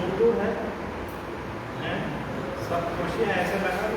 दूर दूर है, सब खुशियाँ ऐसे लगा।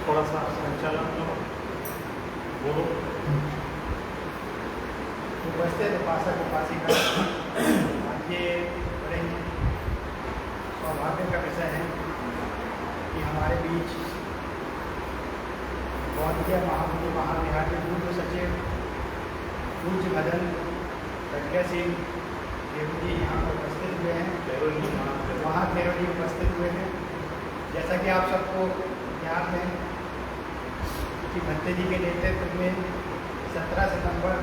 थोड़ा सा संचालन करो, बोलो। उपस्थित उपासक उपासिका, ये बड़े सौभाग्य का विषय है कि हमारे बीच बौद्ध महामुनि महाविहार के पूर्व सचिव पूज्य भजन प्रज्ञा सिंह देव जी यहाँ पर उपस्थित हुए हैं। वहाँ केवल जी उपस्थित हुए हैं। जैसा कि आप सबको याद है कि भंते जी के नेतृत्व में 17 सितंबर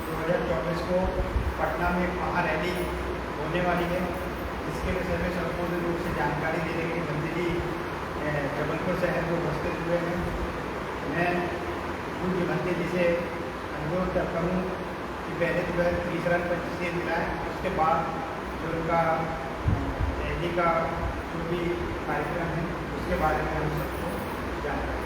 2024 को पटना में एक महारैली होने वाली है, जिसके विषय में संपूर्ण रूप से जानकारी देने के लिए भंते जी जबलपुर शहर में उपस्थित हुए हैं। मैं पूज्य भंते जी से अनुरोध करता हूँ कि पहले तो वह तीसरा परिचय दिलाएँ, उसके बाद जो उनका रैली का जो भी कार्यक्रम है उसके बारे में हम सबको जानकारी।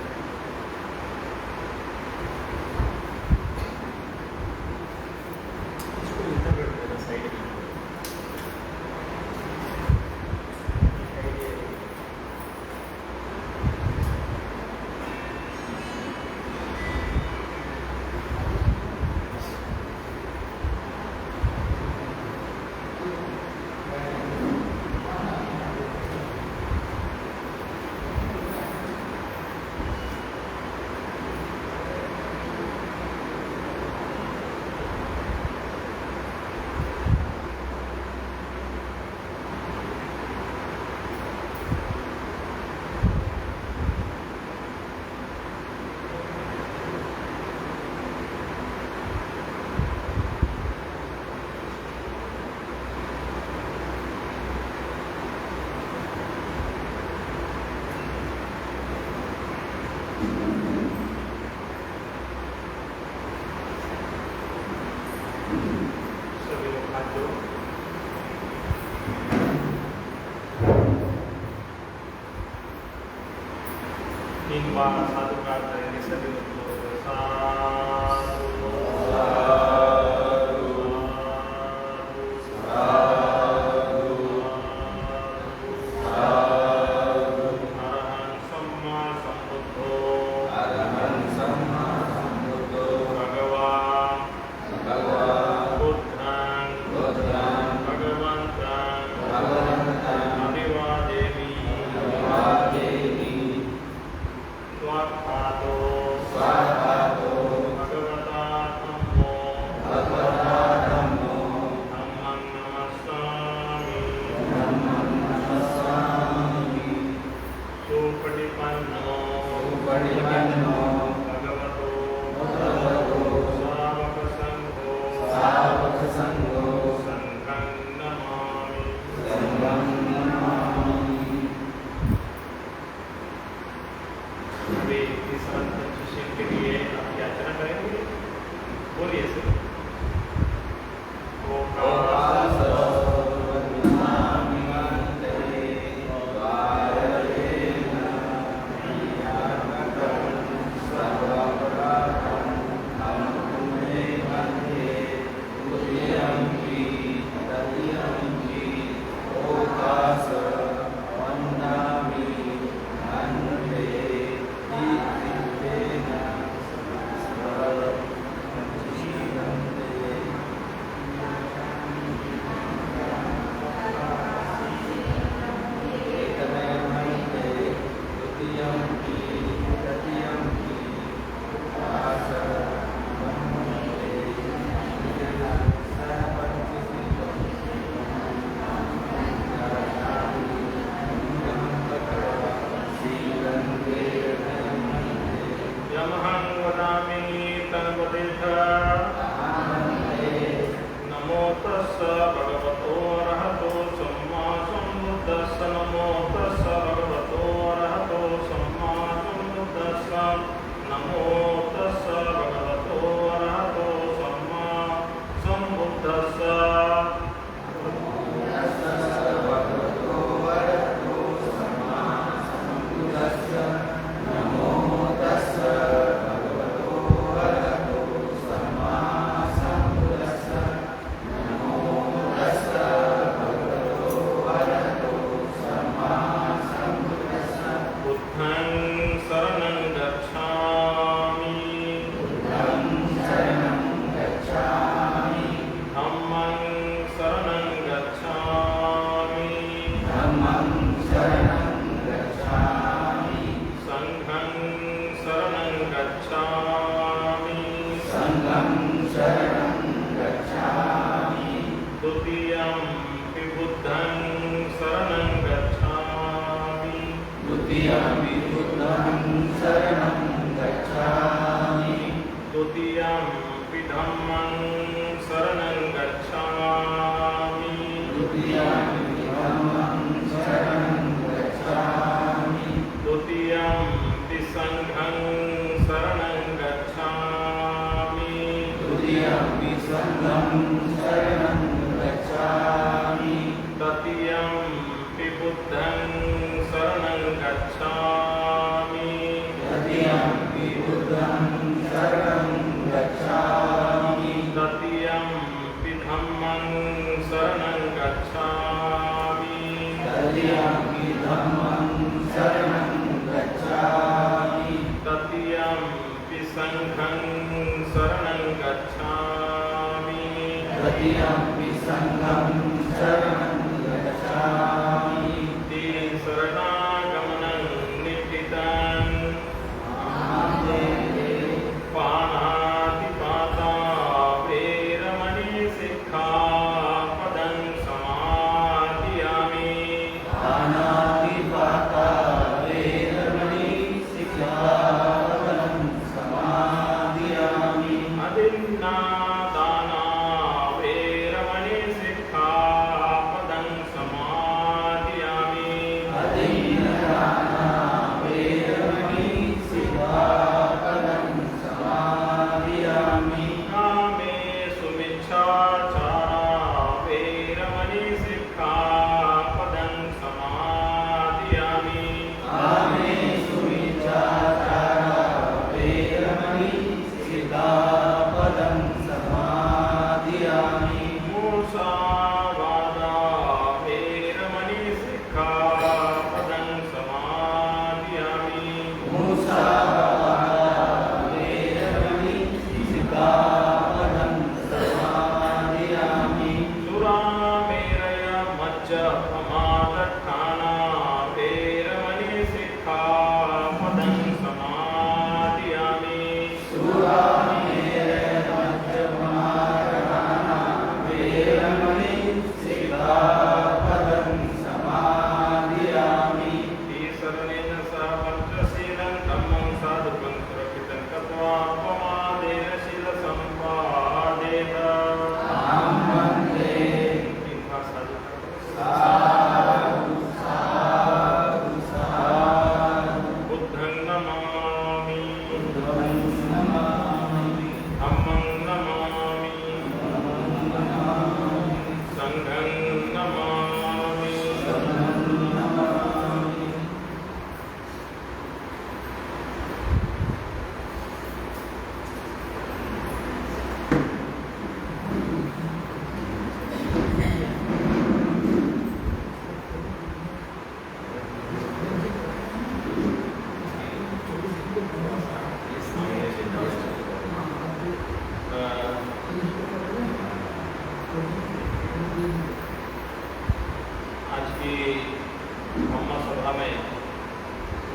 तीन बार साधुकार करेंगे सभी लोग। साधु संघं शरणं गच्छामि। द्वितीयम्पि बुद्धं शरणं गच्छामि। द्वितीयम्पि बुद्धं शरणं गच्छामि। द्वितीयम्पि धम्मं शरणं गच्छामि। द्वितीयम्पि धम्मं शरणं गच्छामि। द्वितीयम्पि संघं शरणं गच्छामि। द्वितीयम्पि संघं शरणं गच्छामि। तृतीयम्पि बुद्धं शरणं गच्छामि। तृतीयम्पि बुद्धं शरणं गच्छामि। तृतीयम्पि धम्मं शरणं गच्छामि। तृतीयम्पि धम्मं शरणं गच्छामि। तृतीयम्पि संघं शरणं गच्छामि। तृतीयम्पि संघं शरणं गच्छामि। शरणागमनं निष्ठितं पाणातिपाता वैरमणि सिक्खापदं समादयामि। पाणातिपाता वैरमणि सिक्खापदं समादयामि। अदिन्नादाना वैरमणि सिक्खापदं समादयामि। अदीनदाना वैरमणि सिक्खापदं समादयामि। कामेषु मिच्छाचारा वैरमणि सिक्खापदं समादयामि। कामेषु मिच्छाचारा वैरमणि सिक्खापदं समादयामि। मूषावादा वैरमणि सिक्खापदं समादयामि। मुसावादा वैरमणि सिक्खापदं समादयामि। सुरामेरय मज्जपमादत्थाना वैरमणि सिक्खापदं समादयामि। सुरामेरमज्जपमादत्थाना वैरमणि सिक्खापदं समादयामि। ईश्वरेण सह पञ्चशीलं धम्मं साधुकं सुरक्षितं कृत्वा अपमादेन शीलसम्पादेन। अहं वन्दे इन्फा साधु साधु साधु साधु। बुद्धं नमामि। बुद्धं नमामि। धम्मं नमामि। संघं नमामि। शरणं नमामि। आज की ब्रह्म सभा में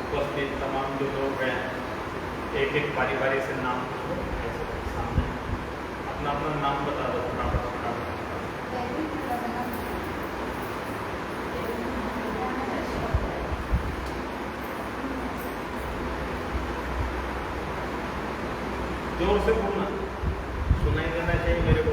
उपस्थित तमाम जो लोग हैं, एक एक बारी बारी से नाम ऐसे सामने अपना अपना नाम बता दो। जोर से बोलना, सुनाई देना चाहिए मेरे को।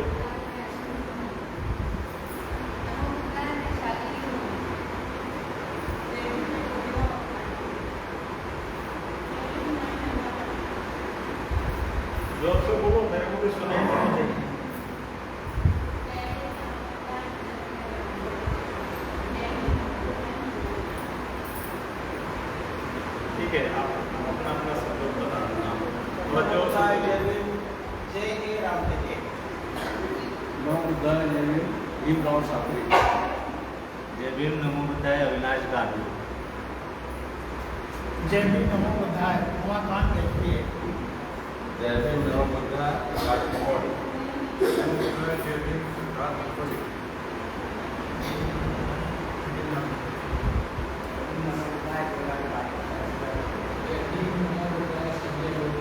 जोर से बोलो, मेरे को भी सुनाई देना चाहिए। ठीक है, आप अपना अपना शब्द बता देना। और जोर से जय हे राम जी। नमो बुद्धाय जय भीम। भीमराव सापरे। जय भीम, नमो बुद्धाय, अविनाश गांधी। जय भीम नमो बुद्धाय, उमाकांत देखिए। जय भीम नमो बुद्धाय, प्रकाश मोहन। जय भीम सिद्धार्थ मलपति। जय भीम नमो बुद्धाय, संजय लोग।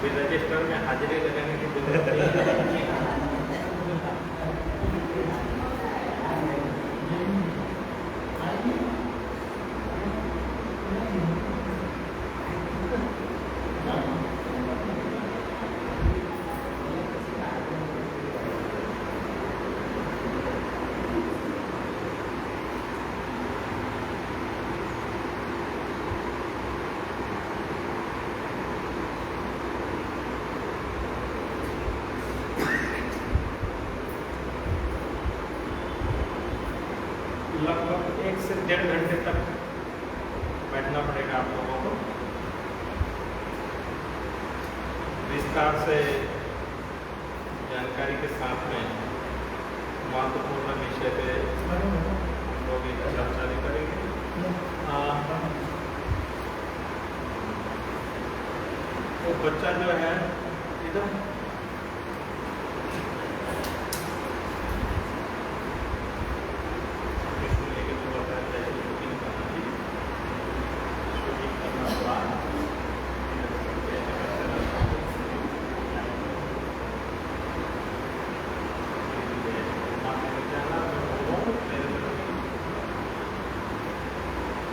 अभी रजिस्टर में हाजिरी लगाने की जरूरत नहीं है। लगभग 1 से 1.5 घंटे तक बैठना पड़ेगा आप लोगों को। विस्तार से जानकारी के साथ में महत्वपूर्ण विषय पे हम लोग एक चर्चा भी करेंगे। वो बच्चा जो है इधर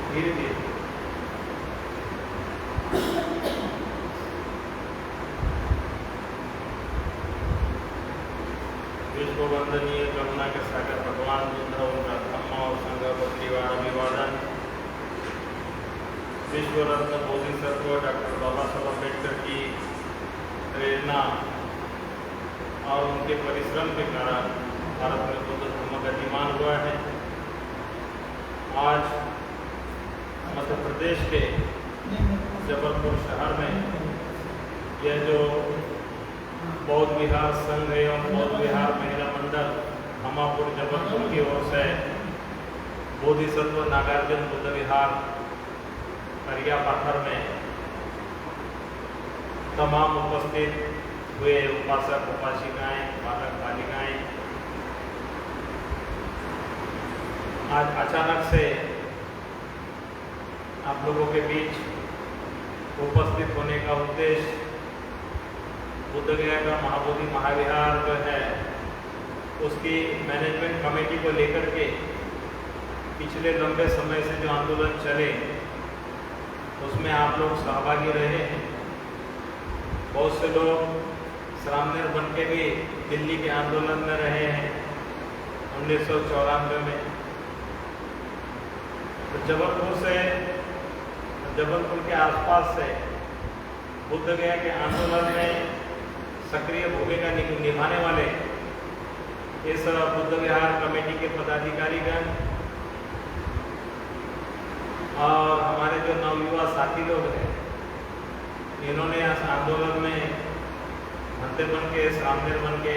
धीरे धीरे विश्व वंदनीय करुणा के सागर भगवान बुद्ध उनका धम्म और संघ परिवार अभिवादन। विश्व रत्न बोधिसत्व डॉक्टर बाबा साहब अम्बेडकर की प्रेरणा और उनके परिश्रम के कारण भारत में बुद्ध धर्म गतिमान हुआ है। आज मध्य प्रदेश के जबलपुर शहर में यह जो बौद्ध विहार संघ एवं बौद्ध विहार महिला मंडल हमापुर जबलपुर की ओर से बोधिसत्व नागार्जुन बुद्ध विहार करिया पाथर में तमाम उपस्थित हुए उपासक उपासिकाएं बालक बालिकाएं आज अचानक से आप लोगों के बीच उपस्थित होने का उद्देश्य बुद्ध गया का महाबोधि महाविहार जो है उसकी मैनेजमेंट कमेटी को लेकर के पिछले लंबे समय से जो आंदोलन चले उसमें आप लोग सहभागी रहे हैं। बहुत से लोग श्रामनेर बन के भी दिल्ली के आंदोलन में रहे हैं 1994 में। तो जबलपुर के आसपास से बुद्ध गया के आंदोलन में सक्रिय भूमिका निभाने वाले इस बुद्ध विहार कमेटी के पदाधिकारीगण और हमारे जो नवयुवा साथी लोग हैं इन्होंने इस आंदोलन में भंते बन के सामने बन के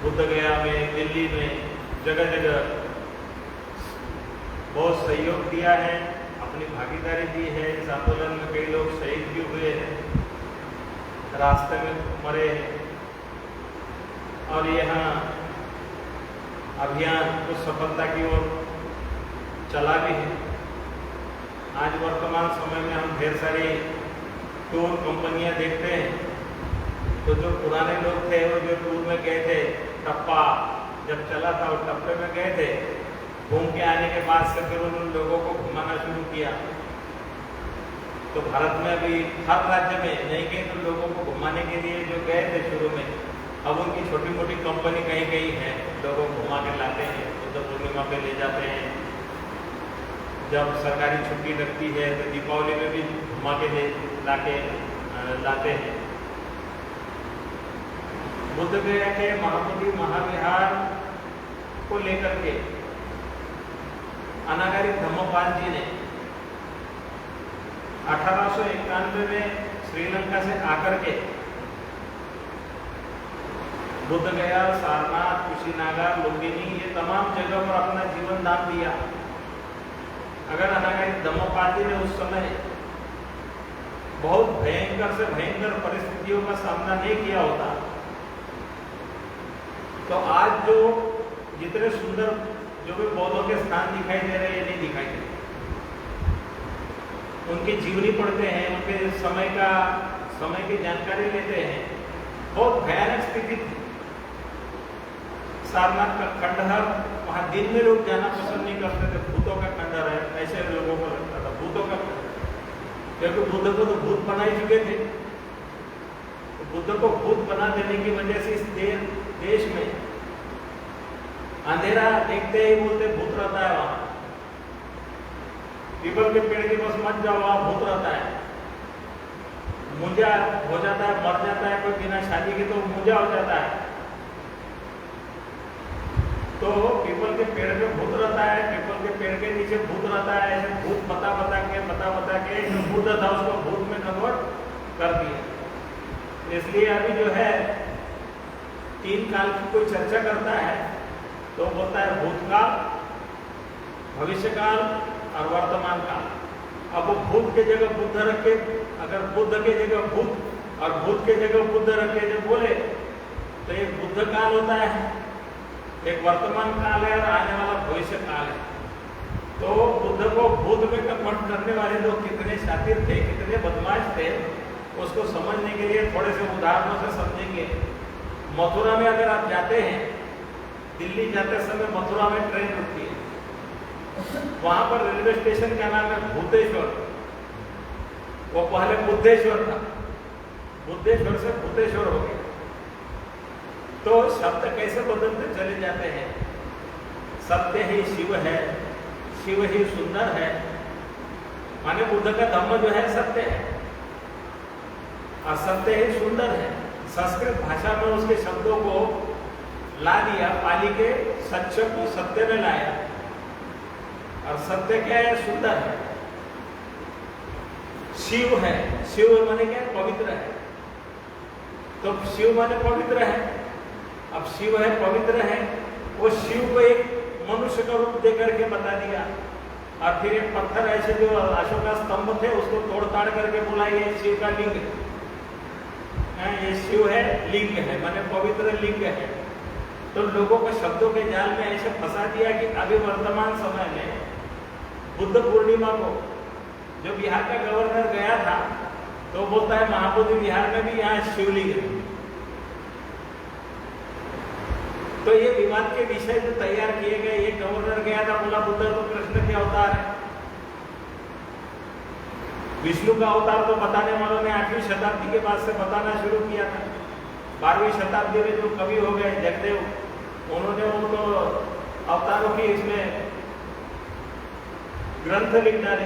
बुद्ध गया में दिल्ली में जगह जगह बहुत सहयोग दिया है, अपनी भागीदारी दी है। इस आंदोलन में कई लोग शहीद भी हुए हैं, रास्ते में मरे हैं और यहाँ अभियान कुछ सफलता की ओर चला भी है। आज वर्तमान समय में हम ढेर सारी टूर कंपनियां देखते हैं तो जो पुराने लोग थे वो जो टूर में गए थे टप्पा जब चला था वो टप्पे में गए थे, घूम के आने के बाद से फिर उन लोगों को घुमाना शुरू किया। तो भारत में अभी हर राज्य में नहीं गए तो लोगों को घुमाने के लिए जो गए थे शुरू में अब उनकी छोटी मोटी कंपनी कहीं कहीं है, लोगों को घुमा के लाते हैं, बुद्ध पूर्णिमा पे ले जाते हैं। जब सरकारी छुट्टी लगती है तो दीपावली में भी घुमा के लाते हैं। बुद्ध गया के महाबोधि महाविहार को लेकर के अनागारिक धम्मपाल जी ने 1891 में श्रीलंका से आकर के बुद्ध गया, सारनाथ, कुशीनगर, लुम्बिनी ये तमाम जगह पर अपना जीवन दान दिया। अगर अनागारिक धम्मपाल जी ने उस समय बहुत भयंकर से भयंकर परिस्थितियों का सामना नहीं किया होता तो आज जो जितने सुंदर जो भी बौद्धों के स्थान दिखाई दे रहे हैं नहीं दिखाई दे रहे। उनके जीवनी पढ़ते हैं, उनके समय का समय की जानकारी लेते हैं, बहुत भयानक स्थिति थी। सारनाथ का खंडहर, वहाँ दिन में लोग जाना पसंद नहीं करते थे, भूतों का खंडहर है ऐसे लोगों को लगता था, भूतों का, क्योंकि बुद्ध को तो भूत बना ही चुके थे। तो बुद्ध को भूत बना देने की वजह से इस देश में अंधेरा देखते ही बोलते भूत रहता है, वहां पीपल के पेड़ के पास मत जाओ, वहां भूत रहता है। मुंजा हो जाता है, मर जाता है कोई बिना शादी के तो मुंजा हो जाता है। तो पीपल के पेड़ पे भूत रहता है, पीपल के पेड़ के नीचे भूत रहता है, ऐसे भूत बता बता के जो बुद्ध था उसको भूत में कन्वर्ट कर दिया। इसलिए अभी जो है 3 काल की कोई चर्चा करता है तो बोलता है भूतकाल, भविष्यकाल और वर्तमान काल। अब वो भूत के जगह बुद्ध रखे, अगर बुद्ध के जगह भूत और भूत के जगह बुद्ध रखे जब बोले तो एक बुद्ध काल होता है, एक वर्तमान काल है और आने वाला भविष्य काल है। तो बुद्ध को भूत में कन्वर्ट करने वाले लोग कितने शातिर थे, कितने बदमाश थे, उसको समझने के लिए थोड़े से उदाहरणों से समझेंगे। मथुरा में अगर आप जाते हैं, दिल्ली जाते समय मथुरा में ट्रेन रुकती है, वहां पर रेलवे स्टेशन का नाम है भूतेश्वर। वो पहले बुद्धेश्वर था, बुद्धेश्वर से भूतेश्वर हो गया। तो शब्द कैसे बदलते चले जाते हैं। सत्य ही शिव है, शिव ही सुंदर है, माने बुद्ध का धम्म जो है सत्य है और सत्य ही सुंदर है। संस्कृत भाषा में उसके शब्दों को ला दिया, पाली के सच्च को सत्य में लाया, और सत्य क्या है, सुंदर है। शिव है, शिव माने क्या है, पवित्र है। तो शिव माने पवित्र है। अब शिव है, पवित्र है, वो शिव को एक मनुष्य का रूप देकर के बता दिया, और फिर एक पत्थर ऐसे जो अशोका स्तंभ थे उसको तोड़ ताड़ करके बोला ये शिव का लिंग है, ये शिव है, लिंग है, माने पवित्र लिंग है। तो लोगों को शब्दों के जाल में ऐसे फंसा दिया कि अभी वर्तमान समय में बुद्ध पूर्णिमा को जो बिहार का गवर्नर गया था तो बोलता है महाबोधि विहार में भी यहाँ शिवलिंग है। तो ये विवाद के विषय जो तैयार किए गए, ये गवर्नर गया था, बोला बुद्ध तो कृष्ण के अवतार है, विष्णु का अवतार तो बताने वालों ने 8वीं शताब्दी के बाद से बताना शुरू किया था। 12वीं शताब्दी में जो कवि हो गए जगदेव, उन्होंने उनको अवतारों की इसमें ग्रंथ लिख डाले।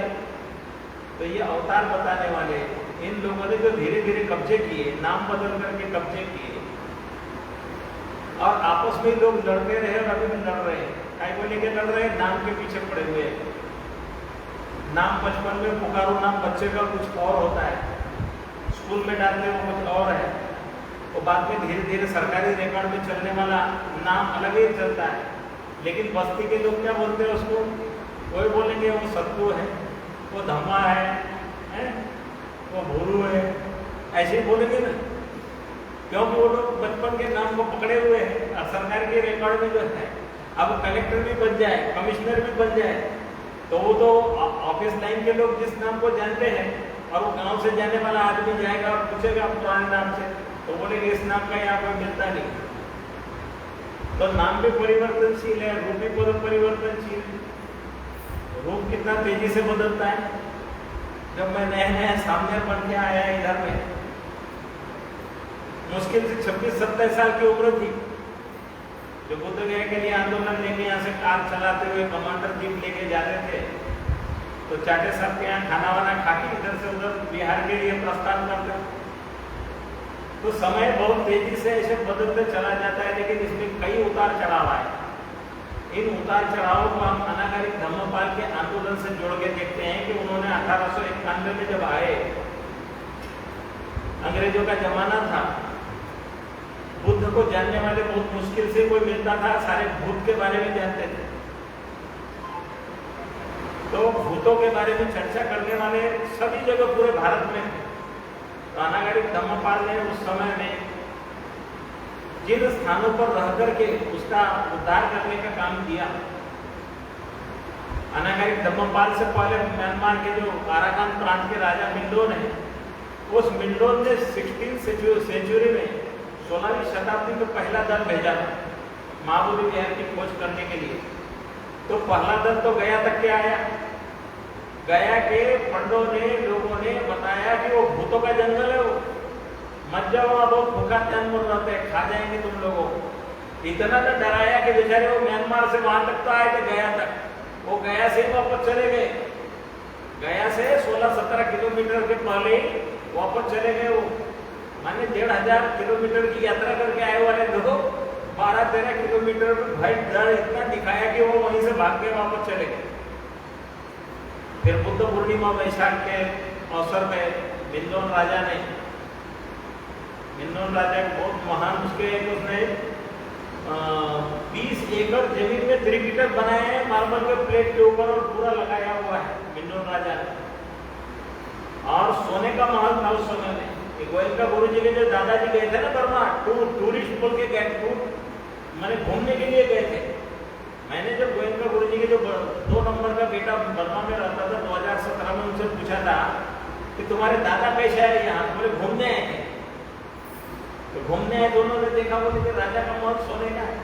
तो ये अवतार बताने वाले इन लोगों ने जो धीरे धीरे कब्जे किए, नाम बदल करके कब्जे किए, और आपस में लोग लड़ते रहे और अभी भी लड़ रहे हैं। काय को लेके लड़ रहे हैं, नाम के पीछे पड़े हुए हैं। नाम बचपन में पुकारो नाम बच्चे का कुछ और होता है, स्कूल में डालते वो कुछ और है, वो बाद में धीरे धीरे सरकारी रिकॉर्ड में चलने वाला नाम अलग ही चलता है। लेकिन बस्ती के लोग क्या बोलते हैं उसको, वही बोलेंगे वो सत्तू है, वो धम्मा है, वो भूरू है, ऐसे ही बोलेंगे ना, क्योंकि वो लोग बचपन के नाम को पकड़े हुए हैं। और सरकार के रिकॉर्ड में जो है, अब कलेक्टर भी बन जाए, कमिश्नर भी बन जाए, तो वो तो ऑफिस लाइन के लोग जिस नाम को जानते हैं, और वो गांव से जाने वाला आदमी जाएगा और पूछेगा पुराने नाम से, तो बोलेंगे इस नाम का यहाँ कोई मिलता नहीं। तो नाम भी परिवर्तनशील है, रूप भी परिवर्तनशील है। रूप कितना तेजी से बदलता है। जब मैं नया नया सामने बन के आया इधर में, मुश्किल से 26-27 साल की उम्र थी, जो बुद्ध गया के लिए आंदोलन लेके यहाँ से कार चलाते हुए कमांडर जीप लेके जाते थे, तो चाटे साहब के यहाँ खाना वाना खा के इधर से उधर बिहार के लिए प्रस्थान करते। तो समय बहुत तेजी से ऐसे बदलते चला जाता है, लेकिन इसमें कई उतार चढ़ाव आए। इन उतार चढ़ावों को हम अनागारिक धम्मपाल के आंदोलन से जोड़ के देखते हैं कि उन्होंने 1891 में जब आए, अंग्रेजों का जमाना था, बुद्ध को जानने वाले बहुत मुश्किल से कोई मिलता था, सारे भूत के बारे में जानते थे। तो भूतों के बारे में चर्चा करने वाले सभी जगह पूरे भारत में थे। तो अनागारिक धम्मपाल ने उस समय में जिन स्थानों पर रह करके उसका उद्धार करने का काम किया, अनागारिक धम्मपाल से पहले म्यांमार के जो आराकान प्रांत के राजा मिंदो ने उस मिंडोन ने 16वीं सेंचुरी में 16वीं शताब्दी में पहला दल भेजा था महाबोधि विहार की खोज करने के लिए। तो पहला दल तो गया तक के आया, गया के पंडों ने लोगों ने बताया कि वो भूतों का जंगल है, वो मत जाओ, वहां बहुत भूखा जानवर रहते हैं, खा जाएंगे तुम लोगों को। इतना तो डराया कि बेचारे वो म्यांमार से वहां तक तो आए थे, गया तक, वो गया से वापस चले गए। गया से 16-17 किलोमीटर के पहले ही वापस चले गए। वो माने 1500 किलोमीटर की यात्रा करके आए वाले लोग 12-13 किलोमीटर में भाई डर इतना दिखाया कि वो वहीं से भाग के वापस चले गए। फिर बुद्ध पूर्णिमा वैशाख के अवसर में मिंदोन राजा ने, मिंदोन राजा एक बहुत महान, उसके उसने 20 एकड़ जमीन में त्रिपिटक बनाए हैं मार्बल के प्लेट के ऊपर और पूरा लगाया हुआ है मिंदोन राजा ने। और सोने का महल था उस समय में। गोयनका गुरु जी के जो दादाजी गए थे ना बर्मा, टूरिस्ट बोल के गए, मैंने घूमने के लिए गए थे। मैंने जब गोयनका गुरु जी के जो 2 नंबर का बेटा बर्मा में रहता था 2017 में, उनसे पूछा था कि तुम्हारे दादा कैसे आए यहाँ, बोले घूमने आए थे। तो घूमने आए, दोनों ने देखा, बोले कि राजा का महल सोने का है,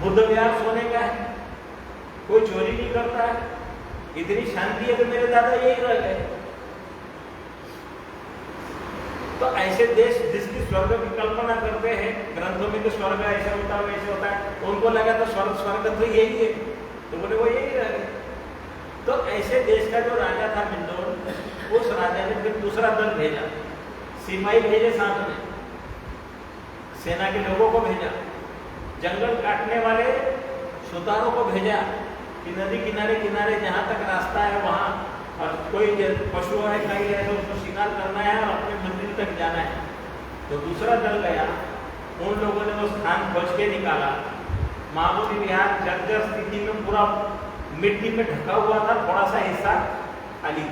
बुद्ध विहार सोने का है, कोई चोरी नहीं करता है, इतनी शांति है। तो मेरे दादा यही रह गए। तो ऐसे देश जिसकी स्वर्ग की कल्पना करते हैं, ग्रंथों में तो स्वर्ग ऐसे होता है वैसे होता है, तो उनको लगा तो स्वर्ग तो यही है, तो बोले वो यही रह गए। तो ऐसे देश का जो राजा था मिंदोन, उस राजा ने फिर दूसरा दल भेजा, सिपाही भेजे, साथ में सेना के लोगों को भेजा, जंगल काटने वाले सुतारों को भेजा कि नदी किनारे किनारे जहाँ तक रास्ता है वहाँ, और कोई पशु है कहीं है तो उसको शिकार करना है और अपने मंदिर तक जाना है। तो दूसरा दल गया, उन लोगों ने वो स्थान खोज के निकाला। महाबोधि विहार जर्जर स्थिति में पूरा मिट्टी में ढका हुआ था, थोड़ा सा हिस्सा खाली।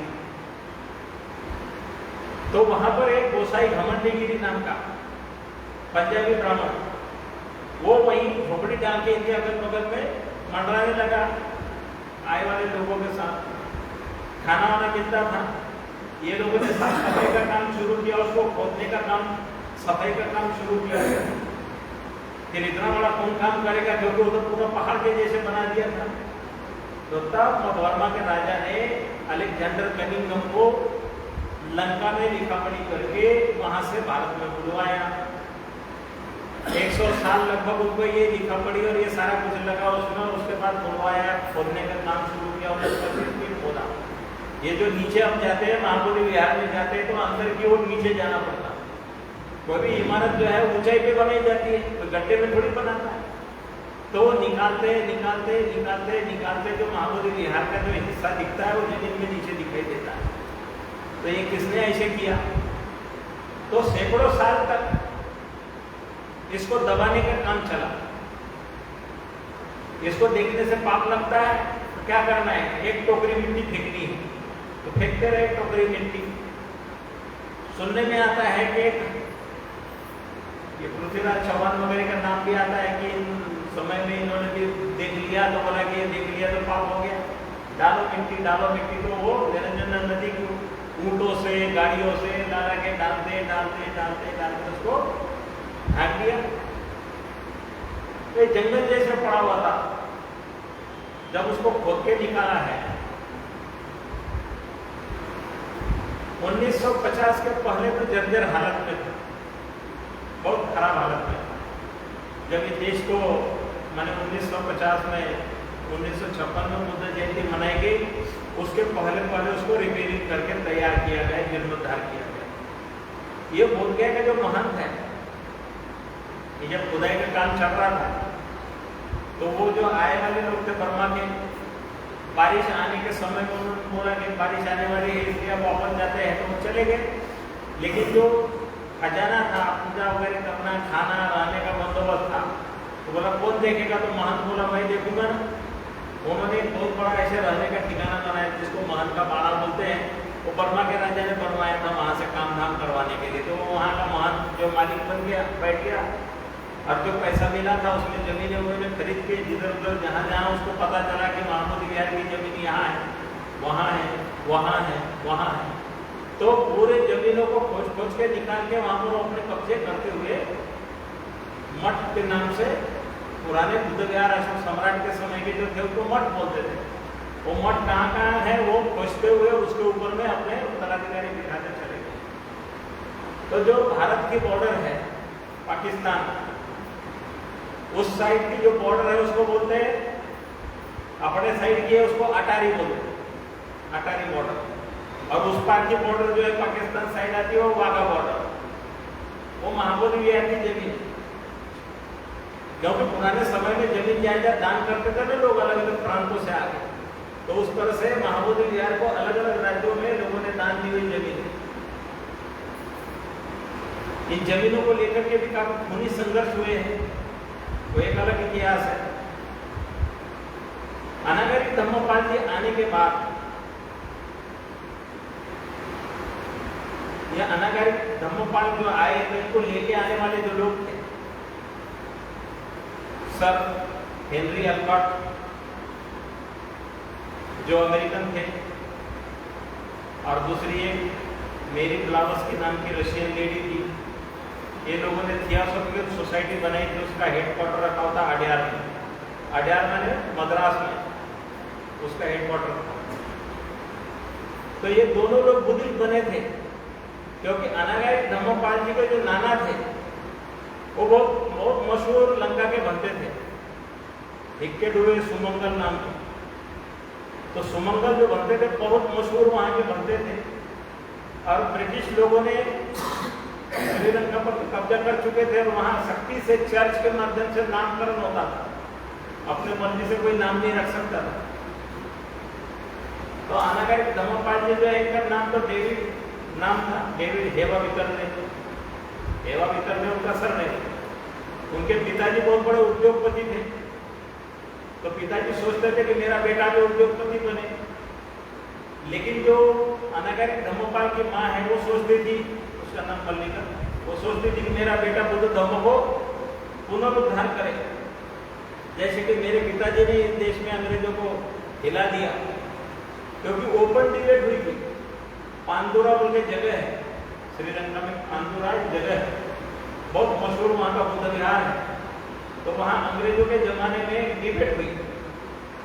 तो वहां पर एक गोसाई घमंडगिरी नाम का पंजाबी ब्राह्मण, वो वहीं झोपड़ी डाल के इनके अगल बगल में मंडराने लगा आए वाले लोगों के साथ। खाना वाना मिलता था, ये लोगों ने साफ सफाई का काम शुरू किया, उसको खोदने का काम, सफाई का काम शुरू किया। फिर इतना बड़ा कौन काम करेगा, क्योंकि उधर पूरा पहाड़ के जैसे बना दिया था। तो तब बर्मा के राजा ने अलेक्जेंडर कनिंघम को लंका में लिखापढ़ी करके वहां से भारत में बुलवाया। 100 साल लगभग उनको ये लिखापढ़ी और ये सारा कुछ लगा उसमें, उसके बाद बुलवाया, खोदने का काम शुरू किया, उसको खोदा। ये जो नीचे हम जाते हैं, महाबोधि विहार में जाते हैं, तो अंदर की ओर नीचे जाना पड़ता। कोई भी इमारत जो है ऊंचाई पे बनाई जाती है, तो गड्ढे में थोड़ी बनाता है। तो निकालते निकालते निकालते निकालते जो महाबोधि विहार का जो हिस्सा दिखता है वो जमीन में नीचे दिखाई देता है। तो ये किसने ऐसे किया? तो सैकड़ों साल तक इसको दबाने का काम चला। इसको देखने से पाप लगता है, तो क्या करना है, एक टोकरी मिट्टी फेंकनी है, तो फेंकते रहे टोकरी मिट्टी। सुनने में आता है कि ये पृथ्वीराज चौहान वगैरह का नाम भी आता है कि इन समय में इन्होंने भी देख लिया, तो बोला कि ये देख लिया तो पाप हो गया, डालो मिट्टी डालो मिट्टी। तो वो निरंजन नदी की ऊँटों से गाड़ियों से डाला के डालते डालते डालते डालते उसको ढाक दिया। तो जंगल जैसे पड़ा हुआ था। जब उसको खोद के निकाला है 1950 के पहले तो जर्जर हालत में था, बहुत खराब हालत में था। जब ये देश को मैंने 1950 में 1956 में बुद्ध जयंती मनाई गई, उसके पहले उसको रिपेयरिंग करके तैयार किया गया, जीर्णोद्धार किया गया। ये बोध गया का जो महंत है, ये जब खुदाई का काम चल रहा था तो वो जो आए वाले लोग थे बर्मा के, बारिश आने के समय में उन्होंने बोला कि बारिश आने वाली है इसलिए अब वापस जाते हैं, तो वो चले गए। लेकिन जो खजाना था, पूजा वगैरह करना, खाना रहने का बंदोबस्त था, तो बोला कौन देखेगा? तो महंत बोला मैं देखूंगा ना। उन्होंने एक बहुत बड़ा ऐसे रहने का ठिकाना बनाया जिसको महंत का बाड़ा बोलते हैं। वो बर्मा के राजा ने बनवाया था वहाँ से काम धाम करवाने के लिए। तो वहाँ का महंत जो मालिक बन गया, बैठ गया, और जो पैसा मिला था उसमें जमीनें उन्होंने खरीद के जिधर उधर जहाँ जहाँ उसको पता चला कि महाबोधि विहार की जमीन यहाँ है, वहाँ है, वहाँ है, वहाँ है, तो पूरे जमीनों को खोज खोज के निकाल के वहां पर अपने कब्जे करते हुए मठ के नाम से पुराने बुद्ध विहार अशोक सम्राट के समय के जो थे उसको मठ बोलते थे। वो मठ कहाँ है वो खोजते हुए उसके ऊपर में अपने उत्तराधिकारी दिखाते चले गए। तो जो भारत की बॉर्डर है पाकिस्तान, उस साइड की जो बॉर्डर है उसको बोलते हैं, अपने साइड की है उसको अटारी बोलते हैं, अटारी बॉर्डर। और उस पार की बॉर्डर जो है पाकिस्तान साइड आती है वो वाघा बॉर्डर, वो महाबोधि विहार की जमीन। क्योंकि पुराने समय में जमीन जायदाद दान करते थे ना लोग अलग अलग प्रांतों से आके, तो उस तरह से महाबोधि विहार को अलग अलग राज्यों में लोगों ने दान दी हुई जमीन है। इन जमीनों को लेकर के भी काफी खूनी संघर्ष हुए हैं, वो एक अलग इतिहास है। अनागरिक धम्मपाल जी आने के बाद या अनागरिक धम्मपाल जो आए तो इनको लेके आने वाले जो लोग थे, सर हेनरी अल्बर्ट जो अमेरिकन थे, और दूसरी एक मेरी ब्लावस्की नाम की रशियन लेडी थी। ये लोगों ने थियोसॉफिकल सोसाइटी बनाई थी, उसका हेडक्वार्टर रखा होता अड्यार में। अड्यार मैंने मद्रास में उसका हेडक्वार्टर था। तो ये दोनों लोग बुद्धिस्ट बने थे क्योंकि अनागरिक धम्मपाल जी के जो नाना थे वो बहुत मशहूर लंका के बनते थे, हिक्केडुवे सुमंगल नाम के। तो सुमंगल जो बनते थे बहुत मशहूर वहां के बनते थे, और ब्रिटिश लोगों ने श्रीलंका पर कब्जा कर चुके थे और वहां सख्ती से चर्च के माध्यम से नामकरण होता था, अपने मर्जी से कोई नाम नहीं रख सकता था। तो अनागरिक धम्मपाल जी जो है इनका नाम तो डेविड नाम था, डेविड हेवाविकर ने, हेवाविकर ने उनका सरनेम। उनके पिताजी बहुत बड़े उद्योगपति थे, तो पिताजी सोचते थे कि मेरा बेटा भी उद्योगपति बने। लेकिन जो अनागरिक धम्मपाल की माँ है वो सोचती थी, उसका नाम मल्लिका, वो सोचती थी कि मेरा बेटा बुद्ध धर्म को पुनरुद्धार करे, जैसे कि मेरे पिताजी ने इस देश में अंग्रेजों को हिला दिया। क्योंकि ओपन डिबेट हुई थी, पांदुरा बोल के जगह है श्रीलंका में, पांदुरा जगह है बहुत मशहूर, वहाँ का बुद्ध विहार है। तो वहाँ अंग्रेजों के जमाने में डिबेट हुई,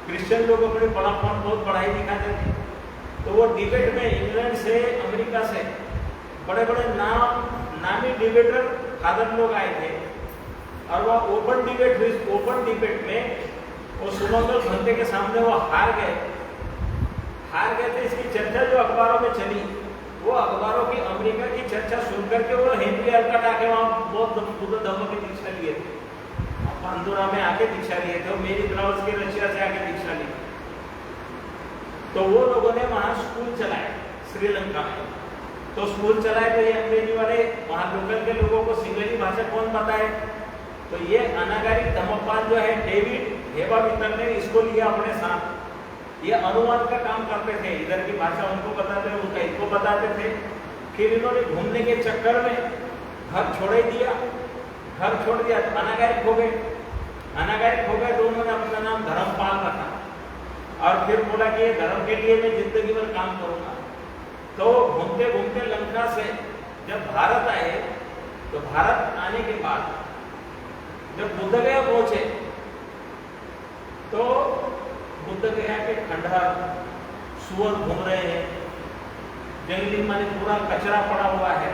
क्रिश्चियन लोग अपने बहुत पढ़ाई दिखाते थे। तो वो डिबेट में इंग्लैंड से, अमेरिका से बड़े बड़े नामी डिबेटर फादर लोग आए थे, और वह ओपन डिबेट हुई। ओपन डिबेट में वो सुमंगल भंते के सामने वो हार गए थे। इसकी चर्चा जो अखबारों में चली, वो अखबारों की अमेरिका की चर्चा सुनकर के वो हेनरी अल्बर्ट आके वहाँ बहुत बुद्ध धर्म की दीक्षा लिए थे, पांदुरा में आके दीक्षा लिए थे, और मेरी ब्लावस्की रशिया से आके दीक्षा ली। तो वो लोगों ने वहाँ स्कूल चलाए श्रीलंका में। तो स्कूल चलाए तो ये अंग्रेजी वाले वहाँ लोकल के लोगों को सिंगली भाषा कौन बताए, तो ये अनागरिक धम्मपाल जो है डेविड हेवाविकर ने इसको लिया अपने साथ। ये अनुवाद का काम करते थे, इधर की भाषा उनको बताते थे, उनका इसको बताते थे। फिर इन्होंने घूमने के चक्कर में घर छोड़ दिया, तो अनागरिक हो गए। तो उन्होंने अपना नाम धर्मपाल रखा, और फिर बोला कि ये धर्म के लिए मैं जिंदगी भर काम करूंगा। तो घूमते घूमते लंका से जब भारत आए, तो भारत आने के बाद जब बुद्ध गया पहुंचे, तो बुद्ध गया के खंडहर, सुअर घूम रहे हैं, जंगली माने पूरा कचरा पड़ा हुआ है,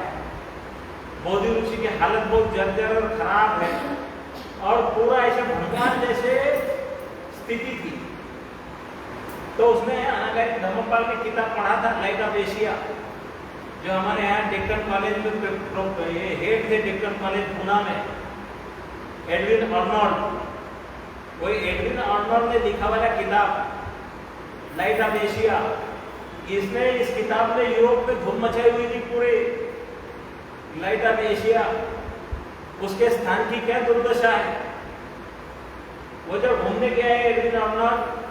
बोधि ऋषि की हालत बहुत जर्जर और खराब है, और पूरा ऐसे भंगार जैसे स्थिति थी। तो उसने अनागरिक धम्मपाल की किताब पढ़ा था, लाइट ऑफ एशिया, जो हमारे यहाँ डेक्कन कॉलेज में ये हेड थे डेक्कन कॉलेज पूना में, एडविन अर्नोल्ड। वही एडविन अर्नोल्ड ने लिखा वाला किताब लाइट ऑफ एशिया, इसने इस किताब ने यूरोप में धूम मचाई हुई थी पूरे। लाइट ऑफ एशिया, उसके स्थान की क्या दुर्दशा है। वो जब घूमने गया है एडविन अर्नोल्ड,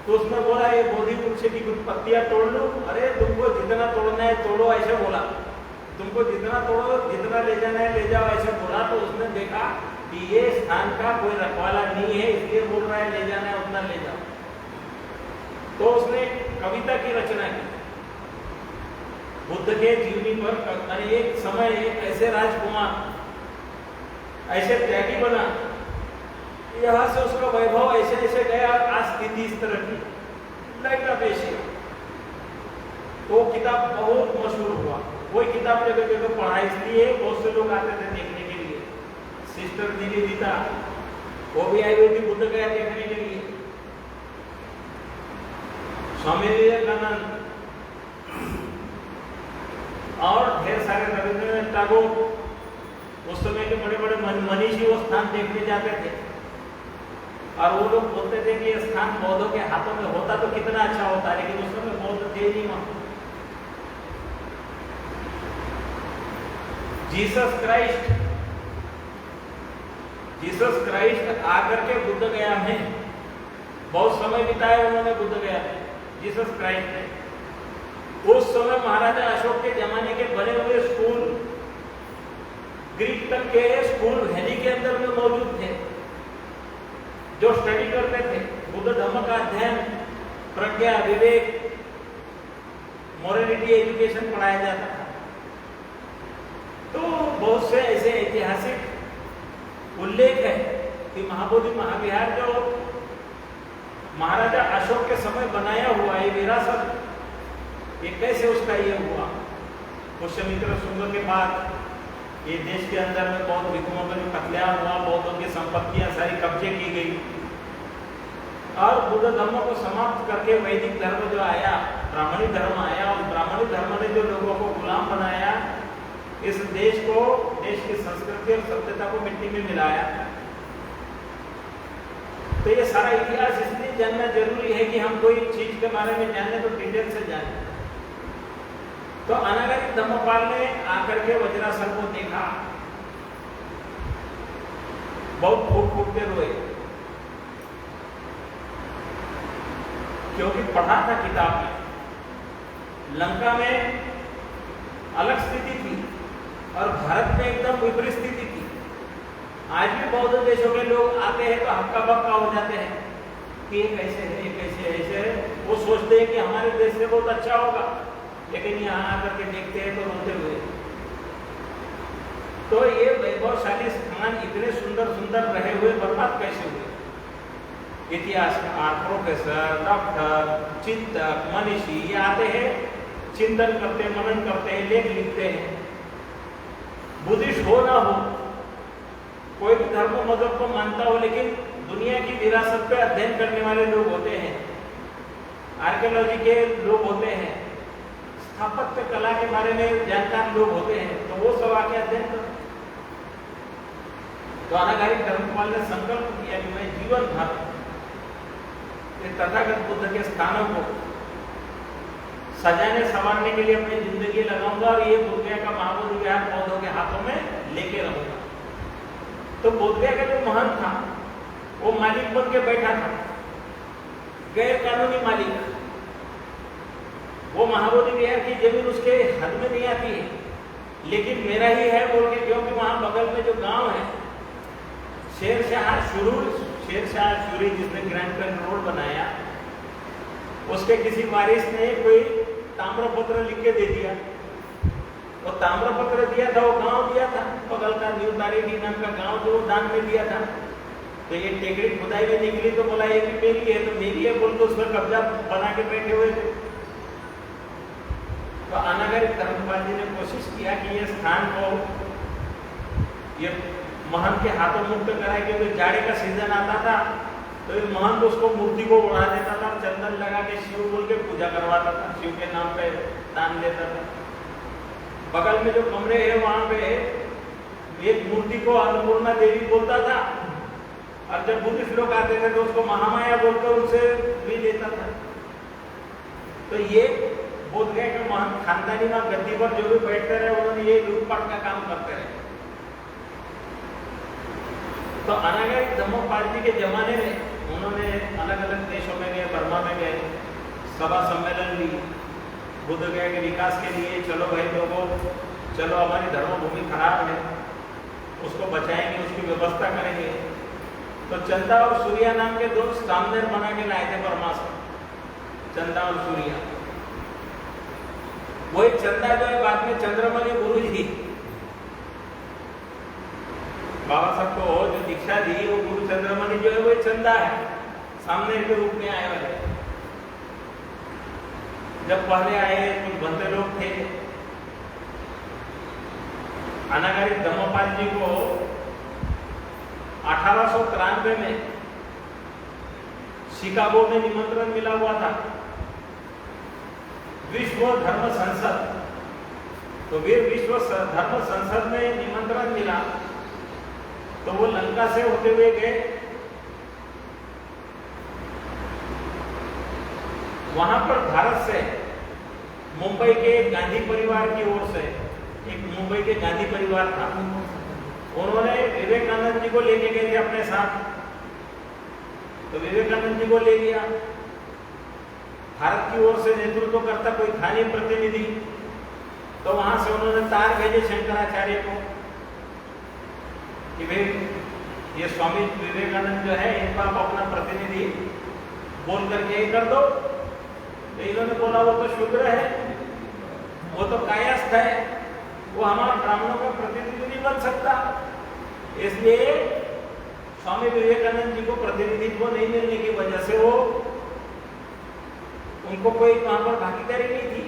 तो उसने बोला ये बोधि वृक्ष की कुछ पत्तियां तोड़ लो। अरे तुमको जितना तोड़ना है तोड़ो, ऐसे बोला। तुमको जितना तोड़ो, जितना ले जाना है ले जाओ, ऐसे बोला। तो उसने देखा कि ये स्थान का कोई रखवाला नहीं है, इसलिए बोल रहा है ले जाना है उतना ले जाओ। तो उसने कविता की रचना की, बुद्ध के जीवनी पर एक समय एक ऐसे राजकुमार, ऐसे त्यागी बना, यहाँ से उसका वैभव ऐसे ऐसे गया, आज स्थिति इस तरह की लाइटा पेशी। वो किताब बहुत मशहूर हुआ, वही किताब जगह जगह पढ़ा, इसलिए बहुत से लोग आते थे देखने के लिए। सिस्टर निवेदिता वो भी आई हुई थी बुद्ध गया देखने के लिए। स्वामी विवेकानंद और ढेर सारे रविंद्रनाथ टैगोर, उस समय के बड़े बड़े मनीषी वो स्थान देखने जाते थे, और वो लोग बोलते थे कि ये स्थान बौद्धों के हाथों में होता तो कितना अच्छा होता, लेकिन उस समय बौद्ध थे नहीं वहां। जीसस क्राइस्ट आकर के बुद्ध गया में बहुत समय बिताया उन्होंने बुद्ध गया में, जीसस क्राइस्ट ने। उस समय महाराजा अशोक के जमाने के बने हुए स्कूल, ग्रीक तक के स्कूल वैली के अंदर में मौजूद थे, जो स्टडी करते थे बुद्ध धर्म का अध्ययन, प्रज्ञा, विवेक, मोरालिटी एजुकेशन पढ़ाया जाता था। तो बहुत से ऐसे ऐतिहासिक उल्लेख है कि महाबोधि महाविहार जो महाराजा अशोक के समय बनाया हुआ ये विरासत, ये कैसे उसका ये हुआ। पुष्यमित्र शुंग के बाद ये देश के अंदर में बौद्ध भिक्षुओं का जो कत्लेआम हुआ, बौद्धों की संपत्तियां सारी कब्जे की गई, और बुद्ध धर्म को समाप्त करके वैदिक धर्म जो आया, ब्राह्मणी धर्म आया, और ब्राह्मणी धर्म ने जो लोगों को गुलाम बनाया, इस देश को, देश की संस्कृति और सभ्यता को मिट्टी में मिलाया। तो ये सारा इतिहास इसलिए जानना जरूरी है कि हम कोई चीज के बारे में जाने तो डिटेल से जाने। तो अनागरिक धम्मपाल ने आकर के वज्रासन को देखा, बहुत फूट फूट के रोए, क्योंकि पढ़ा था किताब में लंका में अलग स्थिति थी और भारत में एकदम विपरीत स्थिति थी। आज भी बौद्ध देशों के लोग आते हैं तो हक्का बक्का हो जाते हैं कि ये कैसे है, ये कैसे है, ऐसे है। वो सोचते हैं कि हमारे देश से बहुत अच्छा होगा, लेकिन यहाँ आकर के देखते हैं तो रोते हुए। तो ये वैभवशाली स्थान इतने सुंदर सुंदर रहे हुए बर्बाद कैसे हुए। इतिहासकार, प्रोफेसर, डॉक्टर, चिंतक, मनीषी ये आते हैं, चिंतन करते हैं, मनन करते हैं, लेख लिखते हैं। बुद्धिस्ट हो ना हो, कोई भी धर्म मजहब को मानता हो, लेकिन दुनिया की विरासत पे अध्ययन करने वाले लोग होते हैं, आर्कियोलॉजी के लोग होते हैं, स्थापत्य कला के बारे में जानकार लोग होते हैं, तो वो सब आके अध्ययन करते। तो अनागारिक धर्मपाल ने संकल्प किया कि मैं जीवन भर तथागत बुद्ध के स्थानों को सजाने संवारने के लिए अपनी जिंदगी लगाऊंगा, और ये बोधगया का महाबोधि विहार बौद्धों के हाथों में लेके रहूंगा। तो बोधगया का जो महंत था वो मालिक बन के बैठा था, गैर कानूनी मालिक। वो महाबोधि विहार की जमीन उसके हद में नहीं आती है, लेकिन मेरा ही है बोल के, क्योंकि वहां बगल में जो गांव है शेरशाह शुरी, जिसने ग्रैंड ट्रंक रोड बनाया, उसके किसी वारिस ने कोई ताम्रपत्र लिख के दे दिया। वो ताम्रपत्र दिया था, वो गांव दिया था बगल का, न्यू तारेडी नाम का गांव जो दान में दिया था। तो ये टेकड़ी खुदाई में निकली तो बोला ये भी मेरी है, तो मेरी है बोल के उसमें कब्जा बना के बैठे हुए थे। तो अनागरिक धर्मपाल जी ने कोशिश किया कि ये स्थान को ये महंत के हाथों मुक्त कराए, क्योंकि जाड़े का सीजन आता था तो ये महंत उसको मूर्ति को उड़ा देता था, चंदन लगा के शिव बोल के पूजा करवाता था, शिव के नाम पे दान देता था। बगल में जो कमरे है वहां पे एक मूर्ति को अन्नपूर्णा देवी बोलता था, और जब बुद्धिस्ट लोग आते थे तो उसको महामाया बोलकर उनसे भी लेता था। तो ये बोधगया के महंत खानदानी में गद्दी पर जो भी बैठते रहे, उन्होंने ये लूटपाट का काम करते रहे। तो अनागरिक धम्मपाल जी के जमाने में उन्होंने अलग अलग देशों में गए, बर्मा में गए, सभा सम्मेलन ली, बुद्ध गया के विकास के लिए। चलो भाई लोगों, चलो हमारी धर्मभूमि खराब है, उसको बचाएंगे, उसकी व्यवस्था करेंगे। तो चंदा और सूर्या नाम के दो सामने बना के लाए थे बर्मा से, चंदा और सूर्या। वही चंदा जो है बाद में चंद्रमणि गुरु जी बाबा साहब को जो दीक्षा दी, वो गुरु चंद्रमणि जो है वही चंदा है, सामने के रूप में आए वाले। जब पहले आए कुछ बंदे लोग थे, अनागारिक धम्मपाल जी को 1893 में शिकागो में निमंत्रण मिला हुआ था, विश्व धर्म संसद। तो विश्व धर्म संसद में निमंत्रण मिला, तो वो लंका से होते हुए गए। वहां पर भारत से मुंबई के गांधी परिवार की ओर से, एक मुंबई के गांधी परिवार था, उन्होंने विवेकानंद जी को लेके गए थे अपने साथ। तो विवेकानंद जी को ले लिया, भारत की ओर से नेतृत्व करता कोई था नहीं प्रतिनिधि, तो वहां से उन्होंने तार भेजे शंकराचार्य को कि भाई ये स्वामी विवेकानंद जो है इनको आप अपना प्रतिनिधि बोल करके कर दो। तो इन्होंने बोला वो तो शूद्र है, वो तो कायस्थ है, वो हमारा ब्राह्मणों का प्रतिनिधि नहीं बन सकता। इसलिए स्वामी विवेकानंद जी को प्रतिनिधित्व नहीं मिलने की वजह से वो उनको कोई वहां पर भागीदारी नहीं थी।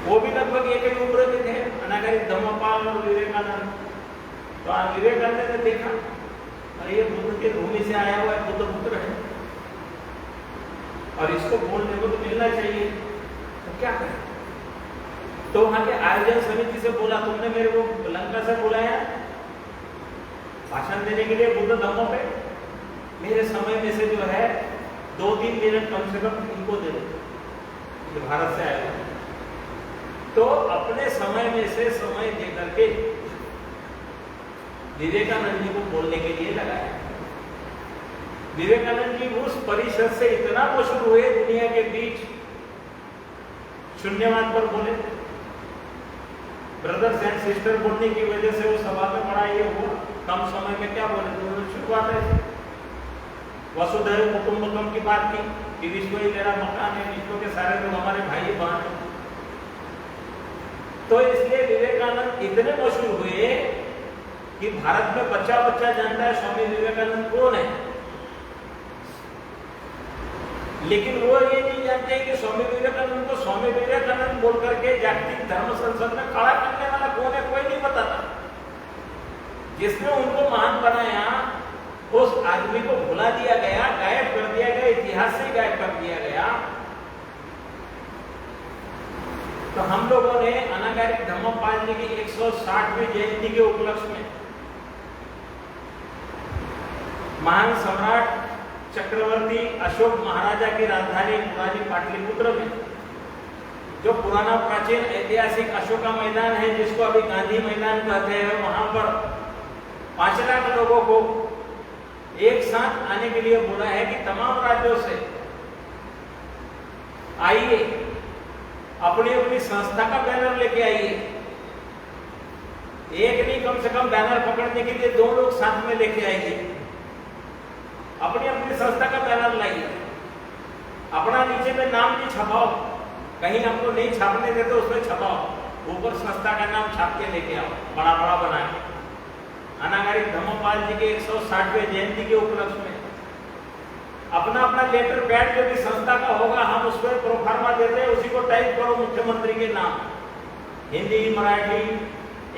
वो भी लगभग एक ही उम्र के थे, अनागारिक धम्मपाल और विवेकानंद। तो विवेकानंद ने देखा और ये बुद्ध की भूमि से आया हुआ है, बुद्ध पुत्र है और इसको बोलने को तो मिलना चाहिए, तो क्या करें। तो वहां के आयोजन समिति से बोला, तुमने मेरे को लंका से बुलाया भाषण देने के लिए बुद्ध धम्मों पे, मेरे समय में से जो है 2-3 मिनट कम से कम इनको दे दो, भारत से आए हुए। तो अपने समय में से समय देकर के विवेकानंद जी को बोलने के लिए लगाया। विवेकानंद जी उस परिषद से इतना मशहूर हुए दुनिया के बीच, शून्यवाद पर बोले, ब्रदर्स एंड सिस्टर बोलने की वजह से वो सभा में बड़ा ये हुआ। कम समय में क्या बोले, तो शुरुआत है वसुधैव कुटुंबकम की बात की कि विश्व ही मेरा मकान है, विश्व के सारे लोग हमारे भाई बहन हैं। तो इसलिए विवेकानंद इतने मशहूर हुए कि भारत में बच्चा बच्चा जानता है स्वामी विवेकानंद कौन है, लेकिन वो ये नहीं जानते कि स्वामी विवेकानंद को स्वामी विवेकानंद बोल करके जागतिक धर्म संसद में खड़ा करने वाला कौन है, कोई नहीं बताता। जिसने उनको महान बनाया उस आदमी को भुला दिया गया, गायब कर दिया गया, इतिहास से गायब कर दिया गया। तो हम लोगों ने अनागारिक धम्मपाल जी की 160वीं जयंती के उपलक्ष्य में महान सम्राट चक्रवर्ती अशोक महाराजा की राजधानी पुरानी पाटलिपुत्र में जो पुराना प्राचीन ऐतिहासिक अशोका मैदान है, जिसको अभी गांधी मैदान कहते हैं, वहां पर 5 लाख लोगों को एक साथ आने के लिए बोला है कि तमाम राज्यों से आइए, अपनी अपनी संस्था का बैनर लेके आइए। एक नहीं, कम से कम बैनर पकड़ने के लिए 2 लोग साथ में लेके आइए। अपनी अपनी संस्था का बैनर लाइए, अपना नीचे में नाम नहीं छपाओ, कहीं हमको नहीं छापने देते उसमें छपाओ, ऊपर संस्था का नाम छाप के लेके आओ, बड़ा बड़ा बना के। अनागारिक धम्मपाल जी के 160वें जयंती के उपलक्ष्य में अपना अपना लेटर पैड जो भी संस्था का होगा, हम उस पर प्रोफार्मा देते हैं, उसी को टाइप करो मुख्यमंत्री के नाम, हिंदी, मराठी,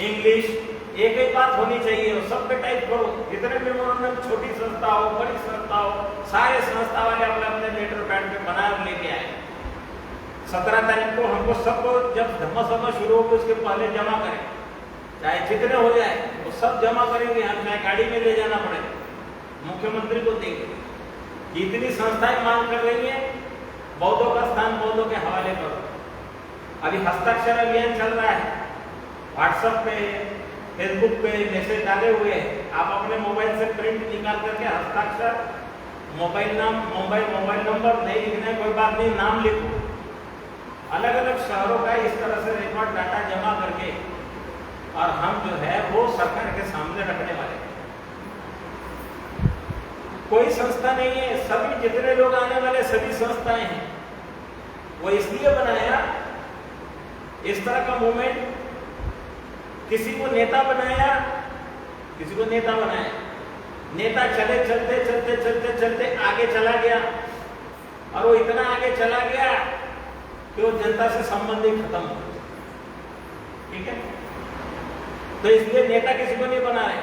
इंग्लिश, एक ही बात होनी चाहिए, सब पे टाइप करो। जितने भी उन्होंने छोटी संस्था हो, बड़ी संस्था हो, सारे संस्था वाले अपने अपने लेटर पैड पे बनाए और लेके आए। 17 तारीख को हमको सबको जब धम्म सभा शुरू होगी उसके पहले जमा करें, चाहे जितने हो जाए वो सब जमा करेंगे, हम चाहे गाड़ी में ले जाना पड़े, मुख्यमंत्री को देंगे। जितनी संस्थाएं मांग कर रही है, बौद्धों का स्थान बौद्धों के हवाले करो। अभी हस्ताक्षर अभियान चल रहा है, व्हाट्सएप पे, फेसबुक पे मैसेज डाले हुए हैं, आप अपने मोबाइल से प्रिंट निकाल करके हस्ताक्षर, मोबाइल नंबर नहीं लिखना है, कोई बात नहीं, नाम लिखो। अलग अलग शहरों का इस तरह से रिकॉर्ड डाटा जमा करके और हम जो है वो सरकार के सामने रखने वाले हैं। कोई संस्था नहीं है, सभी जितने लोग आने वाले सभी संस्थाएं हैं। वो इसलिए बनाया, इस तरह का मूवमेंट, किसी को नेता बनाया, किसी को नेता बनाया, नेता चले चलते चलते चलते चलते आगे चला गया, और वो इतना आगे चला गया कि वो जनता से संबंध ही खत्म हो गया। ठीक है, तो इसलिए नेता किसी को नहीं बना रहे,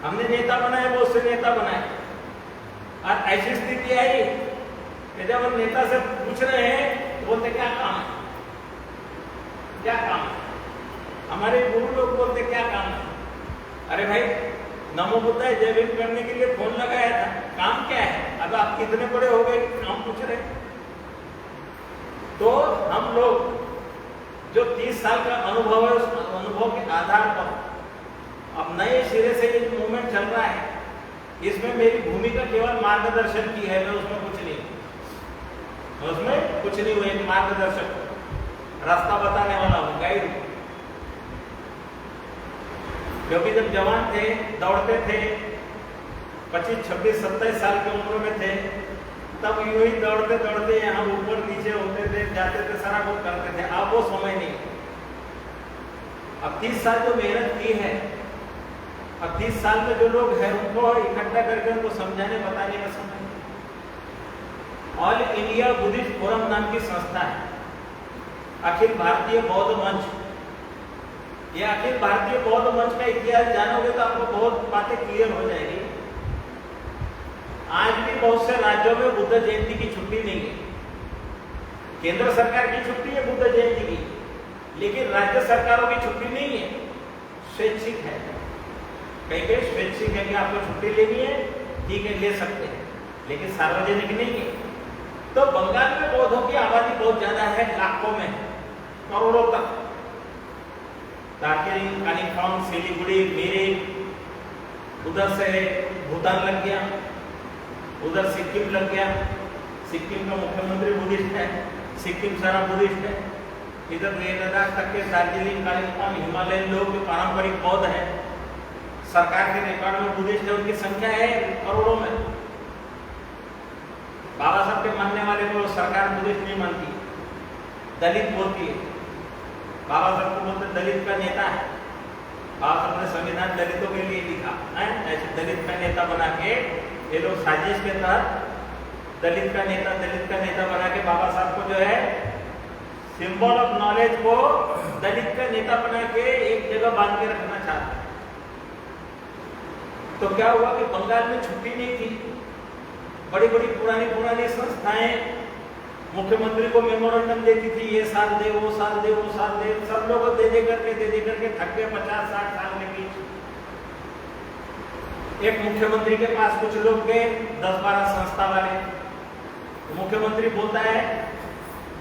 हमने नेता बनाए, वो उससे नेता बनाए। और ऐसी स्थिति आई कि जब हम नेता से पूछ रहे हैं तो बोलते क्या काम है, क्या काम है। हमारे गुरु लोग बोलते क्या काम है। अरे भाई, नमो बुद्धाय जय भीम करने के लिए फोन लगाया था, काम क्या है। अब आप कितने बड़े हो गए, काम पूछ रहे। तो हम लोग जो 30 साल का अनुभव है, उस अनुभव के आधार पर अब नए सिरे से ये मूवमेंट चल रहा है, इसमें मेरी भूमिका केवल मार्गदर्शन की है, मैं उसमें कुछ नहीं, मैं उसमें कुछ नहीं हूँ, एक मार्गदर्शक, रास्ता बताने वाला हूँ, गाइड हूँ। क्योंकि जब जवान थे, दौड़ते थे, 25, 26, 27 साल की उम्र में थे, तब यूं ही दौड़ते दौड़ते यहाँ ऊपर नीचे होते थे, जाते थे, सारा कुछ करते थे। अब वो समय नहीं। अब 30 साल जो मेहनत की है, अब 30 साल में जो लोग हैं उनको इकट्ठा करके उनको समझाने बताने का समय। ऑल इंडिया बुद्धिस्ट फोरम नाम की संस्था है, अखिल भारतीय बौद्ध मंच। ये अखिल भारतीय बौद्ध मंच का इतिहास जानोगे तो आपको बहुत बातें क्लियर हो जाएगी। आज भी बहुत से राज्यों में बुद्ध जयंती की छुट्टी नहीं है। केंद्र सरकार की छुट्टी है बुद्ध जयंती की, लेकिन राज्य सरकारों की छुट्टी नहीं है, स्वैच्छिक है। कहीं कहीं स्वैच्छिक है कि आपको छुट्टी लेनी है, ठीक है, ले सकते हैं, लेकिन सार्वजनिक नहीं है। तो बंगाल में बौद्धों की आबादी बहुत ज्यादा है, लाखों में, करोड़ों तक। दार्जिलिंग, कालिम्पोंग, सिलीगुड़ी, मिरिक, उधर से भूटान लग गया, उधर सिक्किम लग गया। सिक्किम का मुख्यमंत्री बुद्धिस्ट है, सिक्किम सारा बुद्धिस्ट है। इधर लेह लद्दाख तक के दार्जिलिंग, कालिम्पोंग, हिमालयन लोग जो पारंपरिक बौद्ध है, सरकार के रिकॉर्ड में बुद्धिस्ट है, उनकी संख्या है करोड़ों में। बाबा साहब के मानने वाले को सरकार बुद्धिस्ट नहीं मानती, दलित बोलती है। बाबा साहब को बोलते दलित का नेता है। बाबा साहब ने संविधान दलितों के लिए लिखा है, ऐसे दलित का नेता बना के ये लोग साजिश के तहत दलित का नेता बना के बाबा साहब को जो है सिंबल ऑफ नॉलेज को दलित का नेता बना के एक जगह बांध के रखना चाहते हैं। तो क्या हुआ कि बंगाल में छुट्टी नहीं थी। बड़ी बड़ी पुरानी संस्थाएं मुख्यमंत्री को मेमोरेंडम देती थी, ये साल दे, वो साल दे, वो साल दे, सब लोग दे दे करके थक गए। 50-60 साल में बीच एक मुख्यमंत्री के पास कुछ लोग गए, 10-12 संस्था वाले। मुख्यमंत्री बोलता है